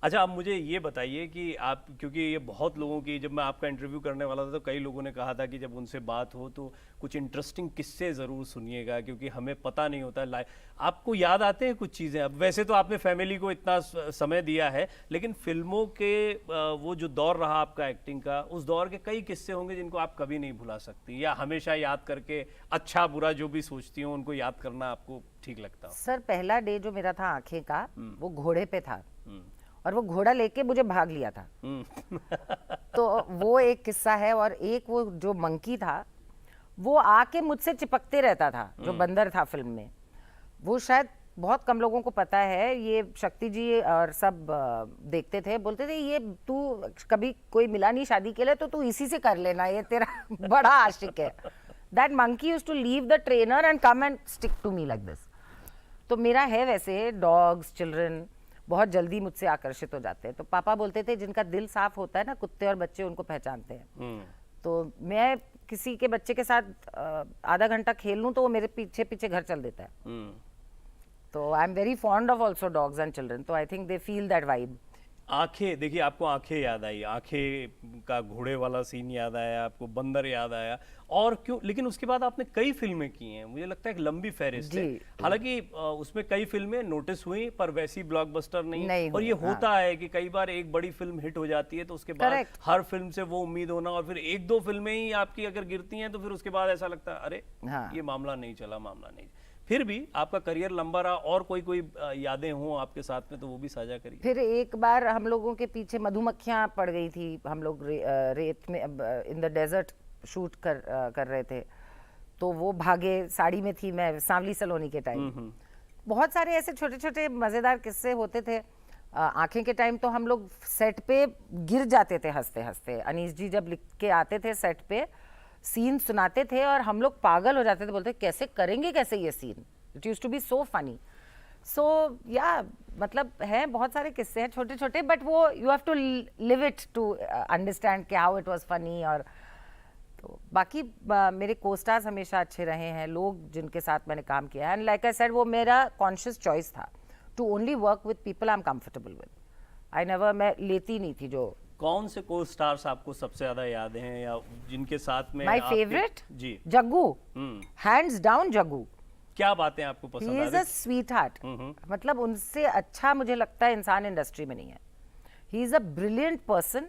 अच्छा, आप मुझे ये बताइए कि आप, क्योंकि ये बहुत लोगों की, जब मैं आपका इंटरव्यू करने वाला था तो कई लोगों ने कहा था कि जब उनसे बात हो तो कुछ इंटरेस्टिंग किस्से ज़रूर सुनिएगा क्योंकि हमें पता नहीं होता लाइव। आपको याद आते हैं कुछ चीज़ें? अब वैसे तो आपने फैमिली को इतना समय दिया है, लेकिन फिल्मों के वो जो दौर रहा आपका एक्टिंग का, उस दौर के कई किस्से होंगे जिनको आप कभी नहीं भुला सकती या हमेशा याद करके अच्छा बुरा जो भी सोचती हो उनको याद करना आपको ठीक लगता हो? सर, पहला डे जो मेरा था आंखें का, वो घोड़े पे था और वो घोड़ा लेके मुझे भाग लिया था। तो वो एक किस्सा है। और एक वो जो मंकी था वो आके मुझसे चिपकते रहता था, जो बंदर था फिल्म में। वो शायद बहुत कम लोगों को पता है, ये शक्ति जी और सब देखते थे, बोलते थे ये तू कभी कोई मिला नहीं शादी के लिए तो तू इसी से कर लेना, ये तेरा बड़ा आशिक है। That monkey used to leave the trainer and come and stick to me like this. तो मेरा है वैसे, डॉग्स, चिल्ड्रन बहुत जल्दी मुझसे आकर्षित हो जाते हैं। तो पापा बोलते थे जिनका दिल साफ होता है ना, कुत्ते और बच्चे उनको पहचानते हैं। तो मैं किसी के बच्चे के साथ आधा घंटा खेल लूं तो वो मेरे पीछे पीछे घर चल देता है। तो I am very fond of also dogs and children, तो I think they feel that vibe. आंखें, देखिए आपको आंखें याद आई, आंखें का घोड़े वाला सीन याद आया, आपको बंदर याद आया, और क्यों, लेकिन उसके बाद आपने कई फिल्में की हैं, मुझे लगता है एक लंबी फहरिस्त है। हालांकि उसमें कई फिल्में नोटिस हुई पर वैसी ब्लॉकबस्टर नहीं और ये होता है कि कई बार एक बड़ी फिल्म हिट हो जाती है तो उसके बाद हर फिल्म से वो उम्मीद होना, और फिर 1-2 फिल्में ही आपकी अगर गिरती हैं तो फिर उसके बाद ऐसा लगता है अरे ये मामला नहीं चला, मामला नहीं। फिर भी आपका करियर लंबा रहा, और कोई यादें हों आपके साथ में तो वो भी साझा करिए। फिर एक बार हम लोगों के पीछे मधुमक्खियां पड़ गई थी, हम लोग रेत में इन द डेजर्ट शूट कर रहे थे, तो वो भागे, साड़ी में थी मैं, सांवली सलोनी के टाइम। बहुत सारे ऐसे छोटे छोटे मजेदार किस्से होते थे। आंखें के टाइम तो हम लोग सेट पे गिर जाते थे हंसते हंसते। अनीस जी जब लिख के आते थे सेट पे, सीन सुनाते थे और हम लोग पागल हो जाते थे, बोलते कैसे करेंगे कैसे ये scene, it used to be so funny. So या मतलब है बहुत सारे किस्से हैं छोटे छोटे, बट वो you have to live it to understand कि हाउ इट वाज फनी। और तो बाकी मेरे को-स्टार्स हमेशा अच्छे रहे हैं, लोग जिनके साथ मैंने काम किया है, एंड लाइक आई सेड वो मेरा कॉन्शियस चॉइस था to only work with people I am comfortable with. I never, मैं लेती नहीं थी जो। कौन से को स्टार्स आपको सबसे ज्यादा याद हैं या जिनके साथ में माय आपके- फेवरेट जी जग्गू, हैंड्स डाउन जग्गू। क्या बातें आपको ही पसंद इज आ अ रही? स्वीट हार्ट, मतलब उनसे अच्छा मुझे लगता है इंसान इंडस्ट्री में नहीं है। He is a brilliant person,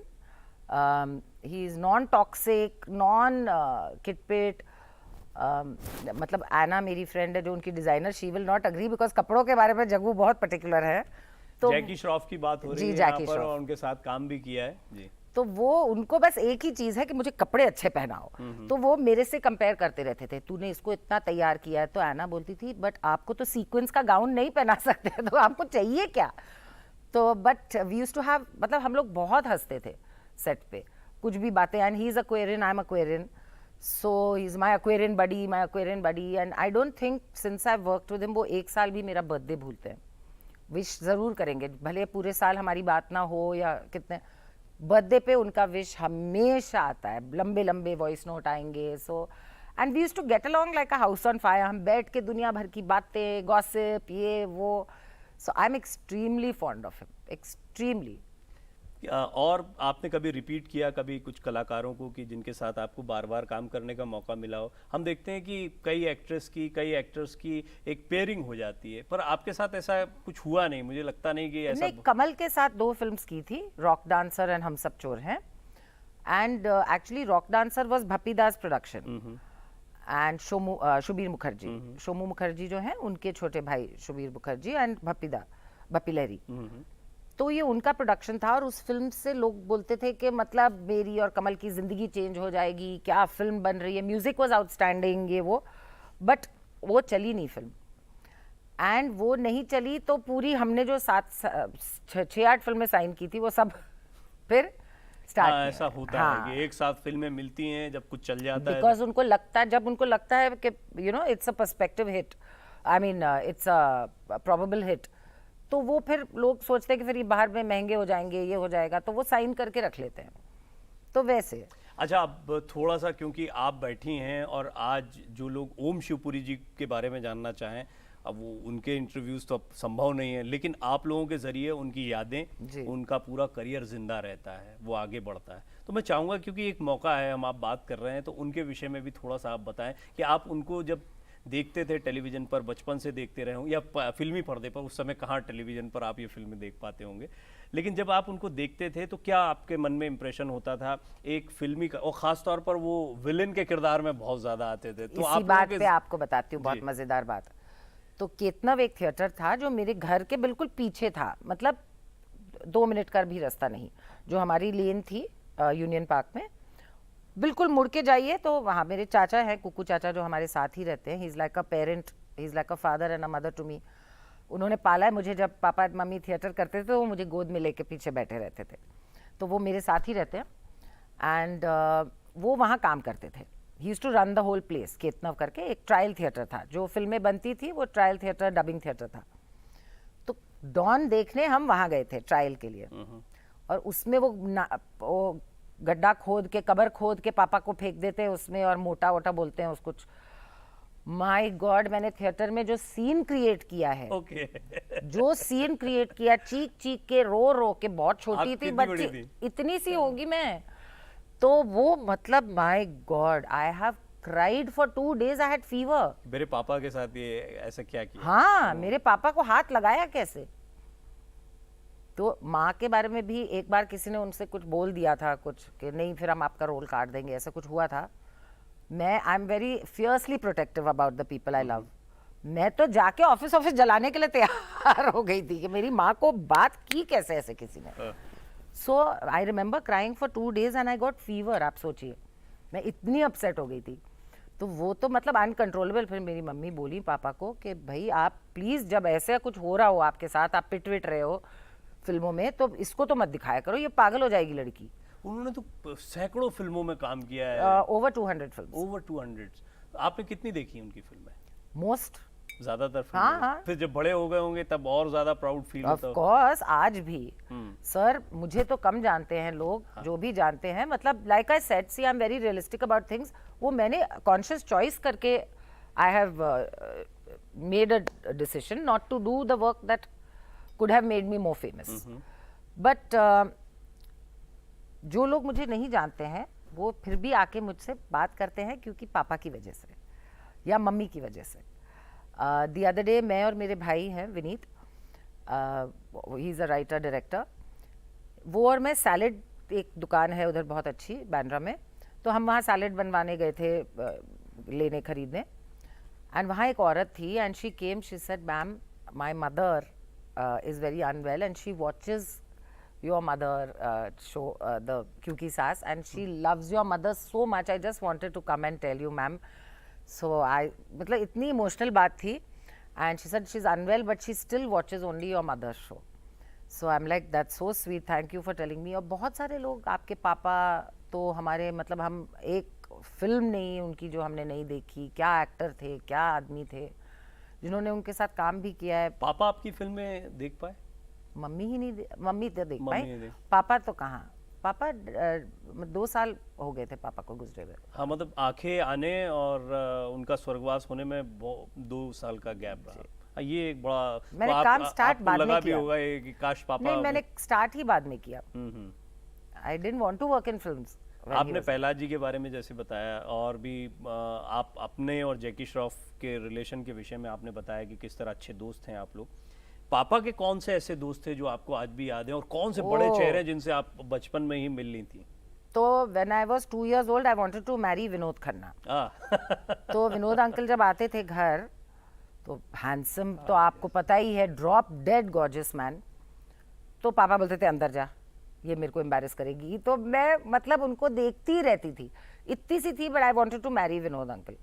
he is non toxic, non किटपिट। मतलब एना मेरी फ्रेंड है जो उनकी designer, she will not agree because कपड़ों के बारे में जग्गू बहुत पर्टिकुलर है। तो जैकी श्रॉफ की बात हो रही जी, है जैकी यहाँ पर, श्रॉफ। और उनके साथ काम भी किया है जी। तो वो उनको बस एक ही चीज है कि मुझे कपड़े अच्छे पहनाओ, तो वो मेरे से कंपेयर करते रहते थे, तूने इसको इतना तैयार किया है। तो एना बोलती थी बट आपको तो सीक्वेंस का गाउन नहीं पहना सकते, तो आपको चाहिए क्या। तो but we used to have, मतलब हम लोग बहुत हंसते थे सेट पे, कुछ भी बातें। And he is Aquarian, I am Aquarian, so he is my Aquarian buddy, and I don't think since I worked with him वो एक साल भी मेरा बर्थडे भूलते हैं। विश जरूर करेंगे, भले पूरे साल हमारी बात ना हो या कितने, बर्थडे पे उनका विश हमेशा आता है, लंबे लंबे वॉइस नोट आएंगे। So and we used to get along like a house on fire, हम बैठ के दुनिया भर की बातें, गॉसिप, ये वो। So I am extremely fond of him, extremely. और आपने कभी रिपीट किया कभी कुछ कलाकारों को कि जिनके साथ आपको बार बार काम करने का मौका मिला हो? हम देखते हैं कि कई एक्ट्रेस की, कई एक्टर्स की एक पेयरिंग हो जाती है, पर आपके साथ ऐसा कुछ हुआ नहीं, मुझे लगता नहीं कि ऐसा। नहीं, कमल के साथ 2 फिल्म्स की थी, रॉक डांसर एंड हम सब चोर हैं। And actually rock dancer was Bappi Das production and Shubir Mukherjee, Shomu Mukherjee जो हैं उनके छोटे भाई शुबीर मुखर्जी एंड भप्पी लहरी। तो ये उनका प्रोडक्शन था और उस फिल्म से लोग बोलते थे कि मतलब मेरी और कमल की जिंदगी चेंज हो जाएगी, क्या फिल्म बन रही है, म्यूजिक वाज आउटस्टैंडिंग, ये वो, बट वो चली नहीं फिल्म। एंड वो नहीं चली तो पूरी हमने जो 6-8 फिल्में साइन की थी वो सब फिर स्टार्ट। ऐसा होता है कि एक साथ फिल्में मिलती हैं, जब कुछ चल जाता है बिकॉज उनको लगता है, जब उनको लगता है कि you no it's a perspective hit, I mean it's a probable hit, तो वो फिर लोग सोचते हैं कि फिर ये बाहर में महंगे हो जाएंगे, ये हो जाएगा, तो वो साइन करके रख लेते हैं। तो वैसे अच्छा, अब थोड़ा सा क्योंकि आप बैठी हैं और आज जो लोग ओम शिवपुरी जी के बारे में जानना चाहें, अब वो उनके इंटरव्यूज तो अब संभव नहीं है, लेकिन आप लोगों के जरिए उनकी यादें, उनका पूरा करियर जिंदा रहता है, वो आगे बढ़ता है। तो मैं चाहूँगा क्योंकि एक मौका है, हम आप बात कर रहे हैं, तो उनके विषय में भी थोड़ा सा आप बताएं कि आप उनको जब देखते थे टेलीविजन पर, बचपन से देखते रहे हों या फिल्मी पर्दे पर, उस समय कहाँ टेलीविजन पर आप ये फिल्में देख पाते होंगे, लेकिन जब आप उनको देखते थे तो क्या आपके मन में इंप्रेशन होता था एक फिल्मी का, और खास तौर पर वो विलेन के किरदार में बहुत ज्यादा आते थे। तो इसी बात पे आपको बताती हूँ, बहुत मजेदार बात। तो केतनव एक थिएटर था जो मेरे घर के बिल्कुल पीछे था, मतलब 2 मिनट का भी रास्ता नहीं, जो हमारी लेन थी यूनियन पार्क में, बिल्कुल मुड़ के जाइए तो वहाँ मेरे चाचा हैं, कुकू चाचा, जो हमारे साथ ही रहते हैं। He is like a parent, he is like a father and a mother to me. उन्होंने पाला है मुझे, जब पापा मम्मी थिएटर करते थे तो वो मुझे गोद में लेके पीछे बैठे रहते थे, तो वो मेरे साथ ही रहते हैं। एंड वो वहाँ काम करते थे, he used to run the whole place. केतनव करके एक ट्रायल थिएटर था, जो फिल्में बनती थी वो ट्रायल थिएटर, डबिंग थिएटर था। तो डॉन देखने हम वहाँ गए थे ट्रायल के लिए, और उसमें वो गड्ढा खोद के, कबर खोद के पापा को फेंक देते हैं उसमें, और मोटा वोटा बोलते हैं उसको। माय गॉड, मैंने थिएटर में जो सीन क्रिएट किया है, जो सीन क्रिएट किया, चीख चीख के, रो रो के, बहुत छोटी थी बच्ची, इतनी सी होगी मैं, तो वो मतलब my God, I have cried for 2 days, I had fever. मेरे पापा के साथ ये ऐसा क्या किया? हाँ, मेरे पापा को हाथ लगाया कैसे। तो माँ के बारे में भी एक बार किसी ने उनसे कुछ बोल दिया था, कुछ कि नहीं फिर हम आपका रोल काट देंगे, ऐसा कुछ हुआ था। मैं आई am very fiercely protective about the people I love. मैं तो जाके ऑफिस जलाने के लिए तैयार हो गई थी कि मेरी माँ को बात की कैसे ऐसे किसी ने। So I remember crying for 2 days and I got fever. आप सोचिए, मैं इतनी अपसेट हो गई थी। तो वो तो मतलब अनकंट्रोलेबल। फिर मेरी मम्मी बोली पापा को कि भाई आप प्लीज़, जब ऐसे कुछ हो रहा हो आपके साथ, आप पिट विट रहे हो फिल्मों में, तो इसको तो मत दिखाया करो, ये पागल हो जाएगी लड़की। उन्होंने तो सैकड़ों फिल्मों में काम किया है, ओवर 200 फिल्म्स। ओवर 200। आपने कितनी देखी उनकी फिल्में? मोस्ट, ज्यादातर हाँ, फिल्में। हाँ। फिर जब बड़े हो गए होंगे तब और ज्यादा प्राउड फील ऑफ होता होगा। कोर्स, आज भी हम्म। सर मुझे तो कम जानते हैं लोग, जो भी जानते हैं, मतलब like I said, see I am very realistic about things. वो मैंने कॉन्शियस चॉइस करके I have made a decision not to do the work that could have made me more famous. But जो लोग मुझे नहीं जानते हैं वो फिर भी आके मुझसे बात करते हैं, क्योंकि पापा की वजह से या मम्मी की वजह से। द अदर डे मैं और मेरे भाई हैं Vineet, he is a writer director, वो और मैं सैलेड, एक दुकान है उधर बहुत अच्छी बांद्रा में, तो हम वहाँ सैलेड बनवाने गए थे, लेने खरीदने। एंड वहाँ एक औरत थी and she came, she said ma'am my mother is very unwell and she watches your mother show, the Kyunki Saas, and she loves your mother so much. I just wanted to come and tell you ma'am. So I, मतलब इतनी emotional बात थी, and she said she's unwell but she still watches only your mother's show. So I'm like that's so sweet, thank you for telling me. और बहुत सारे लोग, आपके पापा तो हमारे, मतलब हम एक फिल्म नहीं उनकी जो हमने नहीं देखी, क्या एक्टर थे, क्या आदमी थे जिन्होंने उनके साथ काम भी किया है। पापा आपकी फिल्में देख पाए? मम्मी ही नहीं मम्मी तो देख मम्मी पाई, नहीं देख। पापा तो कहाँ, पापा 2 साल हो गए थे पापा को गुजरे हुए। हाँ, मतलब आंखें आने और उनका स्वर्गवास होने में 2 साल का गैप रहा। हाँ, ये एक बड़ा, मैंने तो काम स्टार्ट आपको बाद में लगा भी किया। होगा ये कि काश पापा। नहीं, मैंने स्टार्ट ही बाद में किया। Hmm. I didn't want to work in films. आपने प्रहलाद जी के बारे में जैसे बताया, और भी आप अपने और जैकी श्रॉफ के रिलेशन के विषय में आपने बताया कि किस तरह अच्छे दोस्त हैं आप लोग। पापा के कौन से ऐसे दोस्त थे जो आपको आज भी याद हैं, और कौन से बड़े चेहरे जिनसे आप बचपन में ही मिल ली थी? तो when I was 2 years old I wanted to marry Vinod Khanna. तो विनोद अंकल जब आते थे घर, तो हैंडसम, तो आपको पता ही है, ड्रॉप डेड गॉर्जियस मैन। तो पापा बोलते थे अंदर जा, ये मेरे को एम्बैरेस करेगी। तो मैं मतलब उनको देखती ही रहती थी, इतनी सी थी, but I wanted to marry Vinod uncle.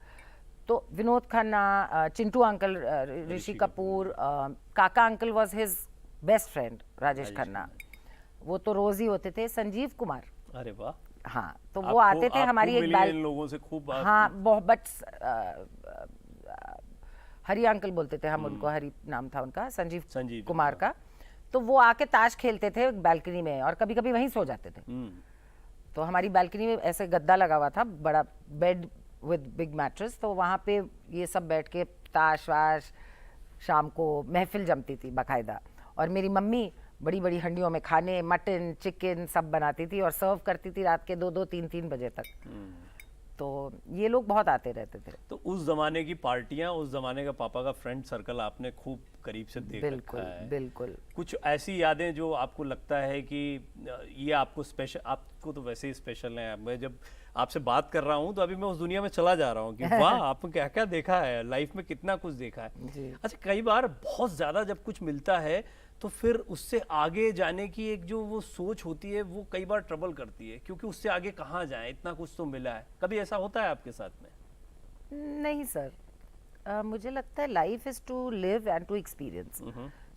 तो Vinod Khanna, Chintu uncle, Rishi Kapoor, Kaka uncle was his best friend Rajesh Khanna, वो तो रोज ही होते थे। संजीव कुमार, अरे वाह। हाँ, तो वो आते थे हमारी एक इन लोगों से खूब हाँ बहुत, बट हरि अंकल बोलते थे हम उनको, हरि नाम था उनका, संजीव कुमार का। तो वो आके ताश खेलते थे बालकनी में, और कभी कभी वहीं सो जाते थे। तो हमारी बालकनी में ऐसे गद्दा लगा हुआ था, बड़ा बेड विद बिग मैट्रेस, तो वहाँ पे ये सब बैठ के ताश वाश, शाम को महफिल जमती थी बाकायदा। और मेरी मम्मी बड़ी बड़ी हंडियों में खाने, मटन, चिकन सब बनाती थी और सर्व करती थी रात के 2-2, 3-3 बजे तक। तो ये लोग बहुत आते रहते थे। तो उस जमाने की पार्टियां, उस जमाने का पापा का फ्रेंड सर्कल आपने खूब करीब से देख रखा है। बिल्कुल। कुछ ऐसी यादें जो आपको लगता है कि ये आपको स्पेशल, आपको तो वैसे ही स्पेशल है। मैं जब आपसे बात कर रहा हूँ तो अभी मैं उस दुनिया में चला जा रहा हूँ कि वाह, आपने क्या क्या देखा है लाइफ में, कितना कुछ देखा है। अच्छा, कई बार बहुत ज्यादा जब कुछ मिलता है तो फिर उससे आगे जाने की एक जो वो सोच होती है, वो कई बार ट्रबल करती है, क्योंकि उससे आगे कहाँ जाए, इतना कुछ तो मिला है। कभी ऐसा होता है आपके साथ में? नहीं सर, मुझे लगता है life is to live and to experience.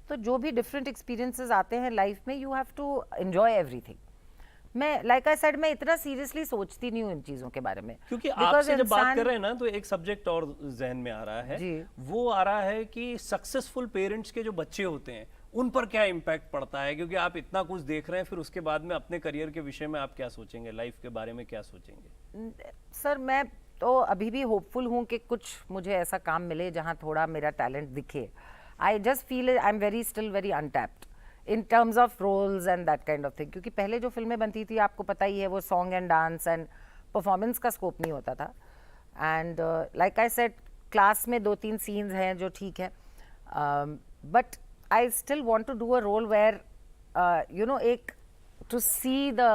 तो जो भी डिफरेंट एक्सपीरियंसेस आते हैं लाइफ में, you have to enjoy everything. मैं लाइक आई सेड, मैं इतना सीरियसली सोचती नहीं हूँ इन चीजों के बारे में, क्योंकि आपसे जब बात कर रहे हैं ना, तो एक सब्जेक्ट और जहन में आ रहा है। वो आ रहा है कि सक्सेसफुल पेरेंट्स के जो बच्चे होते हैं उन पर क्या इम्पैक्ट पड़ता है, क्योंकि आप इतना कुछ देख रहे हैं, फिर उसके बाद में अपने करियर के विषय में आप क्या सोचेंगे, लाइफ के बारे में क्या सोचेंगे? सर मैं तो अभी भी होपफुल हूँ कि कुछ मुझे ऐसा काम मिले जहाँ थोड़ा मेरा टैलेंट दिखे। I just feel I am very still very untapped in terms of roles and that kind of thing. क्योंकि पहले जो फिल्में बनती थी आपको पता ही है, वो song and dance and performance का स्कोप नहीं होता था। And like I said, class में 2-3 सीन्स हैं जो ठीक है, but I still want to do a role where, to see the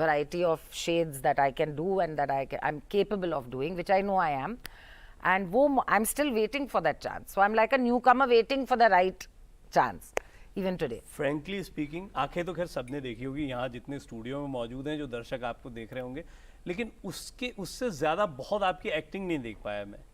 variety of shades that I can do and that I'm capable of doing, which I know I am. And I'm still waiting for that chance. So I'm like a newcomer waiting for the right chance, even today. Frankly speaking, आंखें तो खैर सबने देखी होगी, यहाँ जितने studio में मौजूद हैं, जो दर्शक आपको देख रहे होंगे, लेकिन उससे ज़्यादा बहुत आपकी एक्टिंग नहीं देख पाया मैं।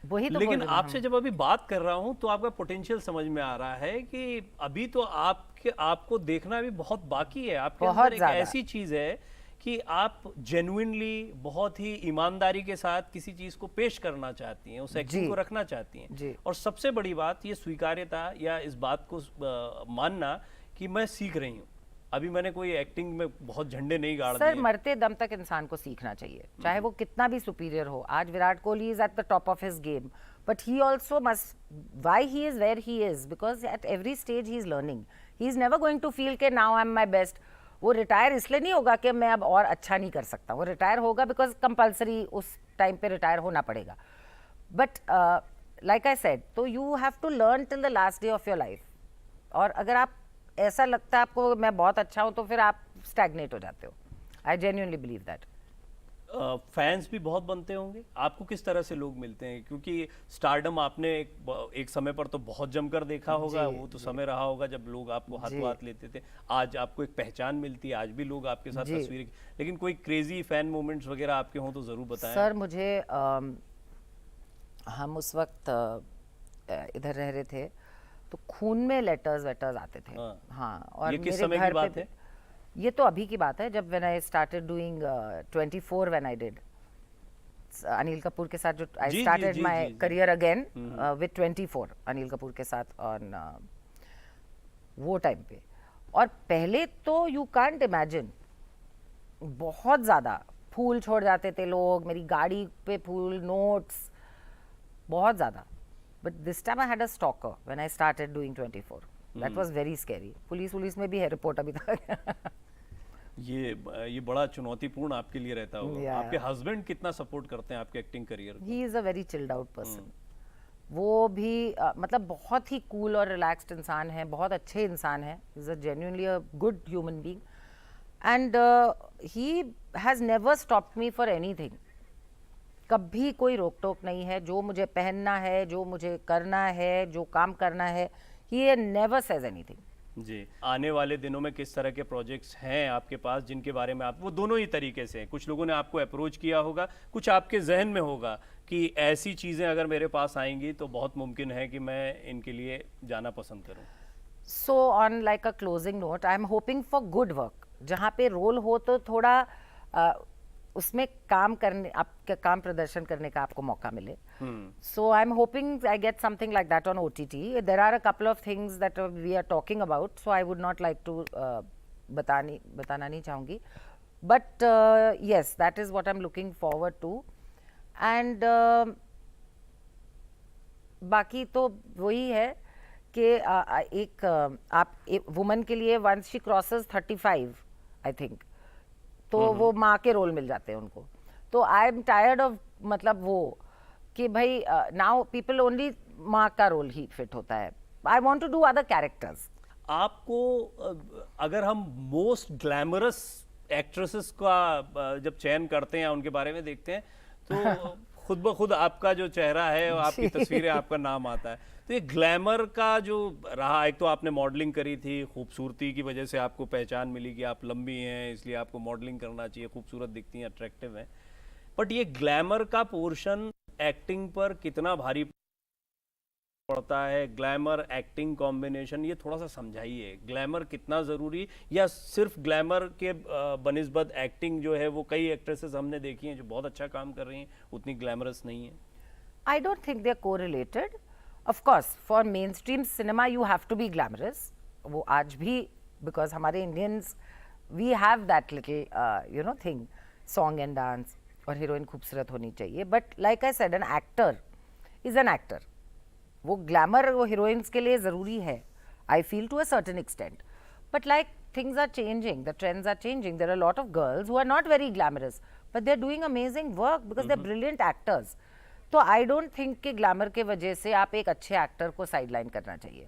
वही तो लेकिन आपसे जब अभी बात कर रहा हूं तो आपका पोटेंशियल समझ में आ रहा है कि अभी तो आपको देखना भी बहुत बाकी है। आपके अंदर एक ऐसी चीज है कि आप जेन्युइनली बहुत ही ईमानदारी के साथ किसी चीज को पेश करना चाहती हैं, उस एक्टिंग जी। को रखना चाहती हैं। जी। और सबसे बड़ी बात ये स्वीकार्यता या इस बात को मानना कि मैं सीख रही हूँ। अभी मैंने कोई एक्टिंग में बहुत झंडे नहीं गाड़ सर दिए। मरते दम तक इंसान को सीखना चाहिए, चाहे वो कितना भी सुपीरियर हो। आज Virat Kohli is at the top of his game, but he also must, why he is where he is, because at every stage he is learning. He is never going to feel के now I am my best. वो retire इसलिए नहीं होगा कि मैं अब और अच्छा नहीं कर सकता, वो रिटायर होगा बिकॉज कंपल्सरी उस टाइम पे रिटायर होना पड़ेगा। बट लाइक आई सेड, तो you have to learn till the last day of your life. और अगर आप ऐसा लगता है आपको मैं बहुत अच्छा हूं, तो फिर आप स्टैग्नेट हो जाते हो। I genuinely believe that. Fans भी बहुत बनते होंगे, आपको किस तरह से लोग मिलते हैं? क्योंकि स्टारडम आपने एक समय पर तो बहुत जमकर देखा होगा, वो तो समय रहा होगा जब लोग आपको हाथों हाथ लेते थे। आज आपको एक पहचान मिलती है, आज भी लोग आपके साथ तस्वीरें, लेकिन कोई क्रेजी फैन मोमेंट्स वगैरह आपके हों तो जरूर बताएं। सर मुझे हम उस वक्त इधर रह रहे थे, तो खून में लेटर्स वेटर्स आते थे। हाँ, और ये किस मेरे समय घर की बात पे है? ये तो अभी की बात है, जब when I started doing 24 when I did Anil Kapoor के साथ, जो I started my career again with 24 Anil Kapoor के साथ ऑन वो टाइम पे। और पहले तो यू कांट इमेजिन, बहुत ज़्यादा फूल छोड़ जाते थे लोग, मेरी गाड़ी पे फूल, नोट्स, बहुत ज़्यादा। But this time I had a stalker when I started doing 24। That was very scary. Police में भी है रिपोर्ट अभी तक। ये बड़ा चुनौतीपूर्ण आपके लिए रहता होगा। Yeah. आपके हस्बैंड कितना सपोर्ट करते हैं आपके एक्टिंग करियर को? He is a very chilled out person. वो भी मतलब बहुत ही कूल और रिलैक्स्ड इंसान है, बहुत अच्छे इंसान है। Is a genuinely a good human being, and he has never stopped me for anything. कभी कोई रोक टोक नहीं है, जो मुझे पहनना है, जो मुझे करना है, जो काम करना है, ही नेवर सेज एनीथिंग। जी, आने वाले दिनों में किस तरह के प्रोजेक्ट्स हैं आपके पास जिनके बारे में आप, वो दोनों ही तरीके से हैं, कुछ लोगों ने आपको अप्रोच किया होगा, कुछ आपके जहन में होगा कि ऐसी चीज़ें अगर मेरे पास आएंगी तो बहुत मुमकिन है कि मैं इनके लिए जाना पसंद करूं? So on like a closing note, I am hoping for good work. जहाँ पे रोल हो तो थोड़ा उसमें काम करने, आपका काम प्रदर्शन करने का आपको मौका मिले। So I am hoping I get something like that on OTT. There are a couple of things that we are talking about, so I would not like to बताना नहीं चाहूँगी, but yes, that is what I am looking forward to. And बाकी तो वही है कि आप woman के लिए once she crosses 35 I think, तो वो माँ के रोल मिल जाते हैं उनको। तो आई एम टायर्ड ऑफ, मतलब वो कि भाई नाउ पीपल ओनली माँ का रोल ही फिट होता है। I want to do other characters. आपको अगर हम मोस्ट ग्लैमरस एक्ट्रेसेस का जब चयन करते हैं, उनके बारे में देखते हैं, तो खुद ब खुद आपका जो चेहरा है और आपकी तस्वीरें, आपका नाम आता है। तो ये ग्लैमर का जो रहा, एक तो आपने मॉडलिंग करी थी, खूबसूरती की वजह से आपको पहचान मिली कि आप लंबी हैं इसलिए आपको मॉडलिंग करना चाहिए, खूबसूरत दिखती हैं, अट्रैक्टिव हैं। बट ये ग्लैमर का पोर्शन एक्टिंग पर कितना भारी पड़ता है? ग्लैमर एक्टिंग कॉम्बिनेशन, ये थोड़ा सा समझाइए। ग्लैमर कितना ज़रूरी, या सिर्फ ग्लैमर के बनिस्बत एक्टिंग जो है, वो कई एक्ट्रेसेस हमने देखी हैं जो बहुत अच्छा काम कर रही हैं, उतनी ग्लैमरस नहीं है? I don't think they're correlated. Of course, for mainstream cinema, you have to be glamorous. वो आज भी, because हमारे Indians, we have that little, thing, song and dance, और heroine खूबसूरत होनी चाहिए. But like I said, an actor is an actor. वो glamour वो heroines के लिए ज़रूरी है. I feel to a certain extent. But like things are changing, the trends are changing. There are a lot of girls who are not very glamorous, but they're doing amazing work because they're brilliant actors. तो आई don't think कि glamour के वजह से आप एक अच्छे actor को sideline करना चाहिए,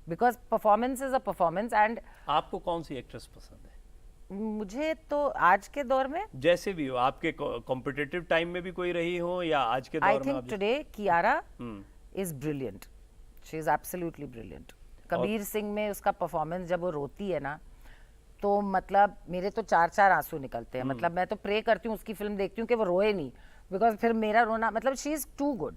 because performance is a performance. And आपको कौन सी एक्ट्रेस पसंद है? मुझे तो आज के दौर में, जैसे भी हो, आपके कॉम्पिटिटिव टाइम में भी कोई रही हो या आज के दौर में? I think today Kiara is brilliant, she is absolutely brilliant. Kabir Singh में उसका परफॉर्मेंस, जब वो रोती है ना, तो मतलब मेरे तो चार आंसू निकलते हैं। मतलब मैं तो प्रे करती हूँ उसकी फिल्म देखती हूँ कि वो रोए नहीं, बिकॉज फिर मेरा रोना, मतलब she is too good,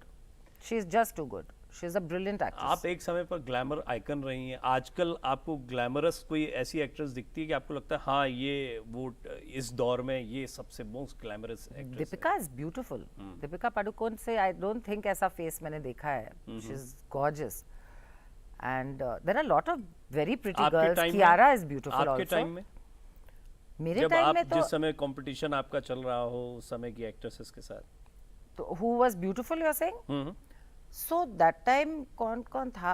she is just too good. She is a brilliant actress. आप एक समय पर ग्लैमर आइकन रही हैं, आजकल आपको ग्लैमरस कोई ऐसी एक्ट्रेस दिखती है कि आपको लगता है हाँ ये वो इस दौर में ये सबसे मोस्ट ग्लैमरस एक्ट्रेस है? Deepika is beautiful. दीपिका पादुकोण से आई डोंट थिंक ऐसा फेस मैंने देखा है. She is gorgeous and there are lot of very pretty आपके गर्ल्स. टाइम में- कियारा इज ब्यूटीफुल आपके आल्सो. टाइम में मेरे जब टाइम आप में तो जिस समय कंपटीशन आपका चल रहा हो उस समय की एक्ट्रेसेस के साथ, who was beautiful you are saying? Hmm, So that time कौन कौन था?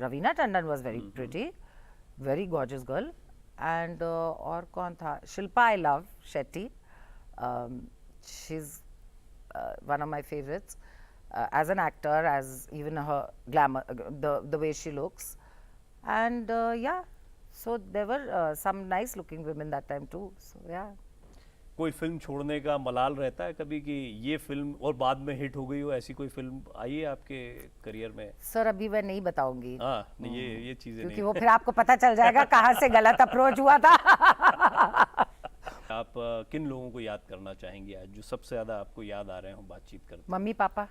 Raveena Tandon was very pretty, very gorgeous girl, and और कौन था? Shilpa I love Shetty. She's one of my favorites as an actor, as even her glamour, the way she looks, and yeah. So there were some nice looking women that time too. So yeah. कोई film छोड़ने का मलाल रहता है कभी कि ये film और बाद में हिट हो गई हो, ऐसी कोई फिल्म आई है आपके करियर में? सर अभी मैं नहीं बताऊंगी हाँ नहीं, ये चीजें क्योंकि नहीं। वो फिर आपको पता चल जाएगा कहाँ से गलत अप्रोच हुआ था. आप किन लोगों को याद करना चाहेंगे आज जो सबसे ज्यादा आपको याद आ रहे हो बातचीत करते? Mummy papa.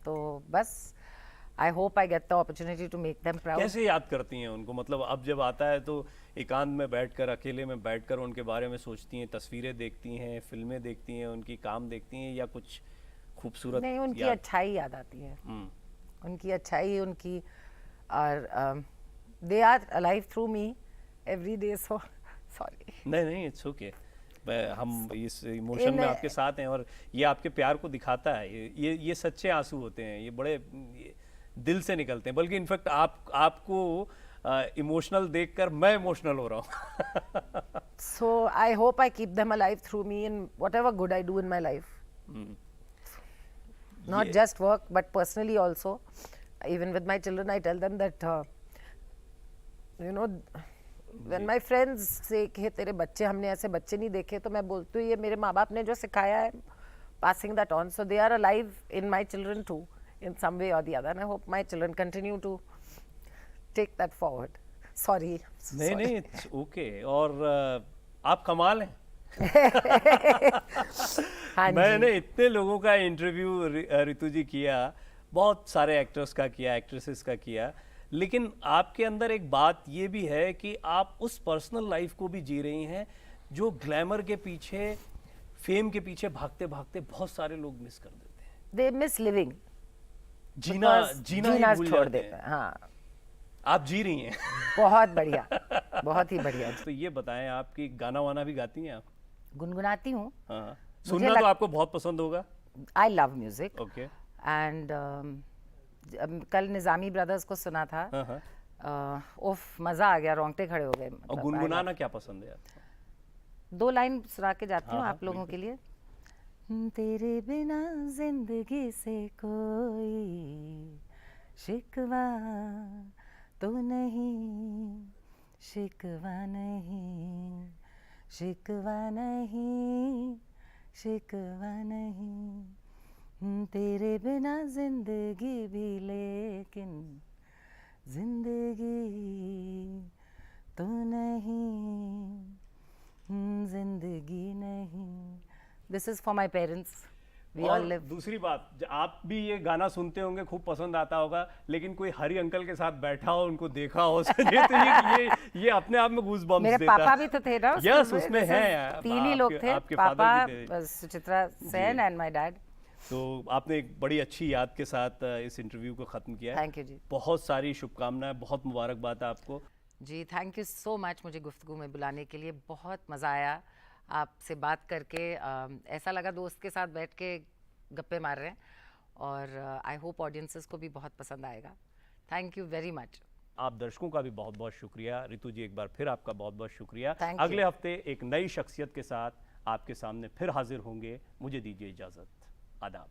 तो बस I hope I get the opportunity to make them proud. कैसे याद करती हैं उनको? मतलब अब जब आता है तो एकांत में बैठकर, अकेले में बैठकर उनके बारे में सोचती हैं, तस्वीरें देखती हैं, फिल्में देखती हैं, उनकी काम देखती हैं, या कुछ खूबसूरत नहीं, उनकी याद? अच्छाई याद आती है. हम्म, उनकी अच्छाई, उनकी और they are alive through me every day. So sorry. नहीं इट्स ओके. हम इस इमोशन में इन- आपके साथ हैं और ये आपके प्यार को दिखाता है. ये सच्चे आंसू होते हैं, ये बड़े दिल से निकलते हैं. बल्कि इनफैक्ट आपको इमोशनल देखकर मैं इमोशनल हो रहा हूँ. So I hope I keep them alive through me in whatever good I do in my life. Not ये- just work, but personally also. Even with my children, I tell them that, you know, when my friends say कि तेरे बच्चे, हमने ऐसे बच्चे नहीं देखे, तो मैं बोलती हूँ ये मेरे माँ बाप ने जो सिखाया है, passing that on. So they are alive in my children too, in some way or the other. And I hope my children continue to take that forward. Sorry. नहीं इट्स ओके. और आप कमाल हैं. हाँ जी. मैंने इतने लोगों का इंटरव्यू रितु जी किया, बहुत सारे एक्टर्स का किया, एक्ट्रेसेस का किया, लेकिन आपके अंदर एक बात ये भी है कि आप उस पर्सनल लाइफ को भी जी रही हैं जो ग्लैमर के पीछे, फेम के पीछे भागते भागते बहुत सारे लोग मिस कर देते हैं. They miss living. Jeena Because जीना ही जीना भूल छोड़ जाते देते हैं. हैं. हाँ, आप जी रही हैं. बहुत बढ़िया, बहुत ही बढ़िया. तो ये बताएं, आपकी गाना वाना भी गाती हैं आप? गुनगुनाती हूँ. हाँ, सुनना तो आपको बहुत पसंद होगा. I love music. Okay. And कल निजामी ब्रदर्स को सुना था. हाँ हाँ. उफ, मजा आ गया, रोंगटे खड़े हो गए. और मतलब, गुनगुनाना क्या पसंद है आपको? 2 लाइन सुना के जाती हूँ हाँ, आप लोगों के लिए. तेरे बिना जिंदगी से कोई शिकवा तो नहीं, शिकवा नहीं, शिकवा नहीं, शिकवा नहीं. तेरे बिना जिंदगी भी, लेकिन जिंदगी तो नहीं, जिंदगी नहीं. This is for my parents. We all और लिव. दूसरी बात, आप भी ये गाना सुनते होंगे, खूब पसंद आता होगा, लेकिन कोई हरी अंकल के साथ बैठा हो, उनको देखा हो, तो ये अपने आप में गूज बम्स मेरे देता पापा भी तो थे ना उसमें. यस, उसमें This है. is 3 ही लोग थे. आपके पापा, फादर भी थे. Suchitra Sen and my dad. तो आपने एक बड़ी अच्छी याद के साथ इस इंटरव्यू को खत्म किया है. थैंक यू जी. बहुत सारी शुभकामनाएं, बहुत मुबारकबाद आपको. जी थैंक यू सो मच मुझे गुफ्तगू में बुलाने के लिए. बहुत मज़ा आया आपसे बात करके. ऐसा लगा दोस्त के साथ बैठ के गप्पे मार रहे हैं. और आई होप ऑडियंसेस को भी बहुत पसंद आएगा. Thank you very much. आप दर्शकों का भी बहुत बहुत शुक्रिया. रितु जी, एक बार फिर आपका बहुत बहुत शुक्रिया. Thank you. अगले हफ्ते एक नई शख्सियत के साथ आपके सामने फिर हाजिर होंगे. मुझे दीजिए इजाज़त. आदाब.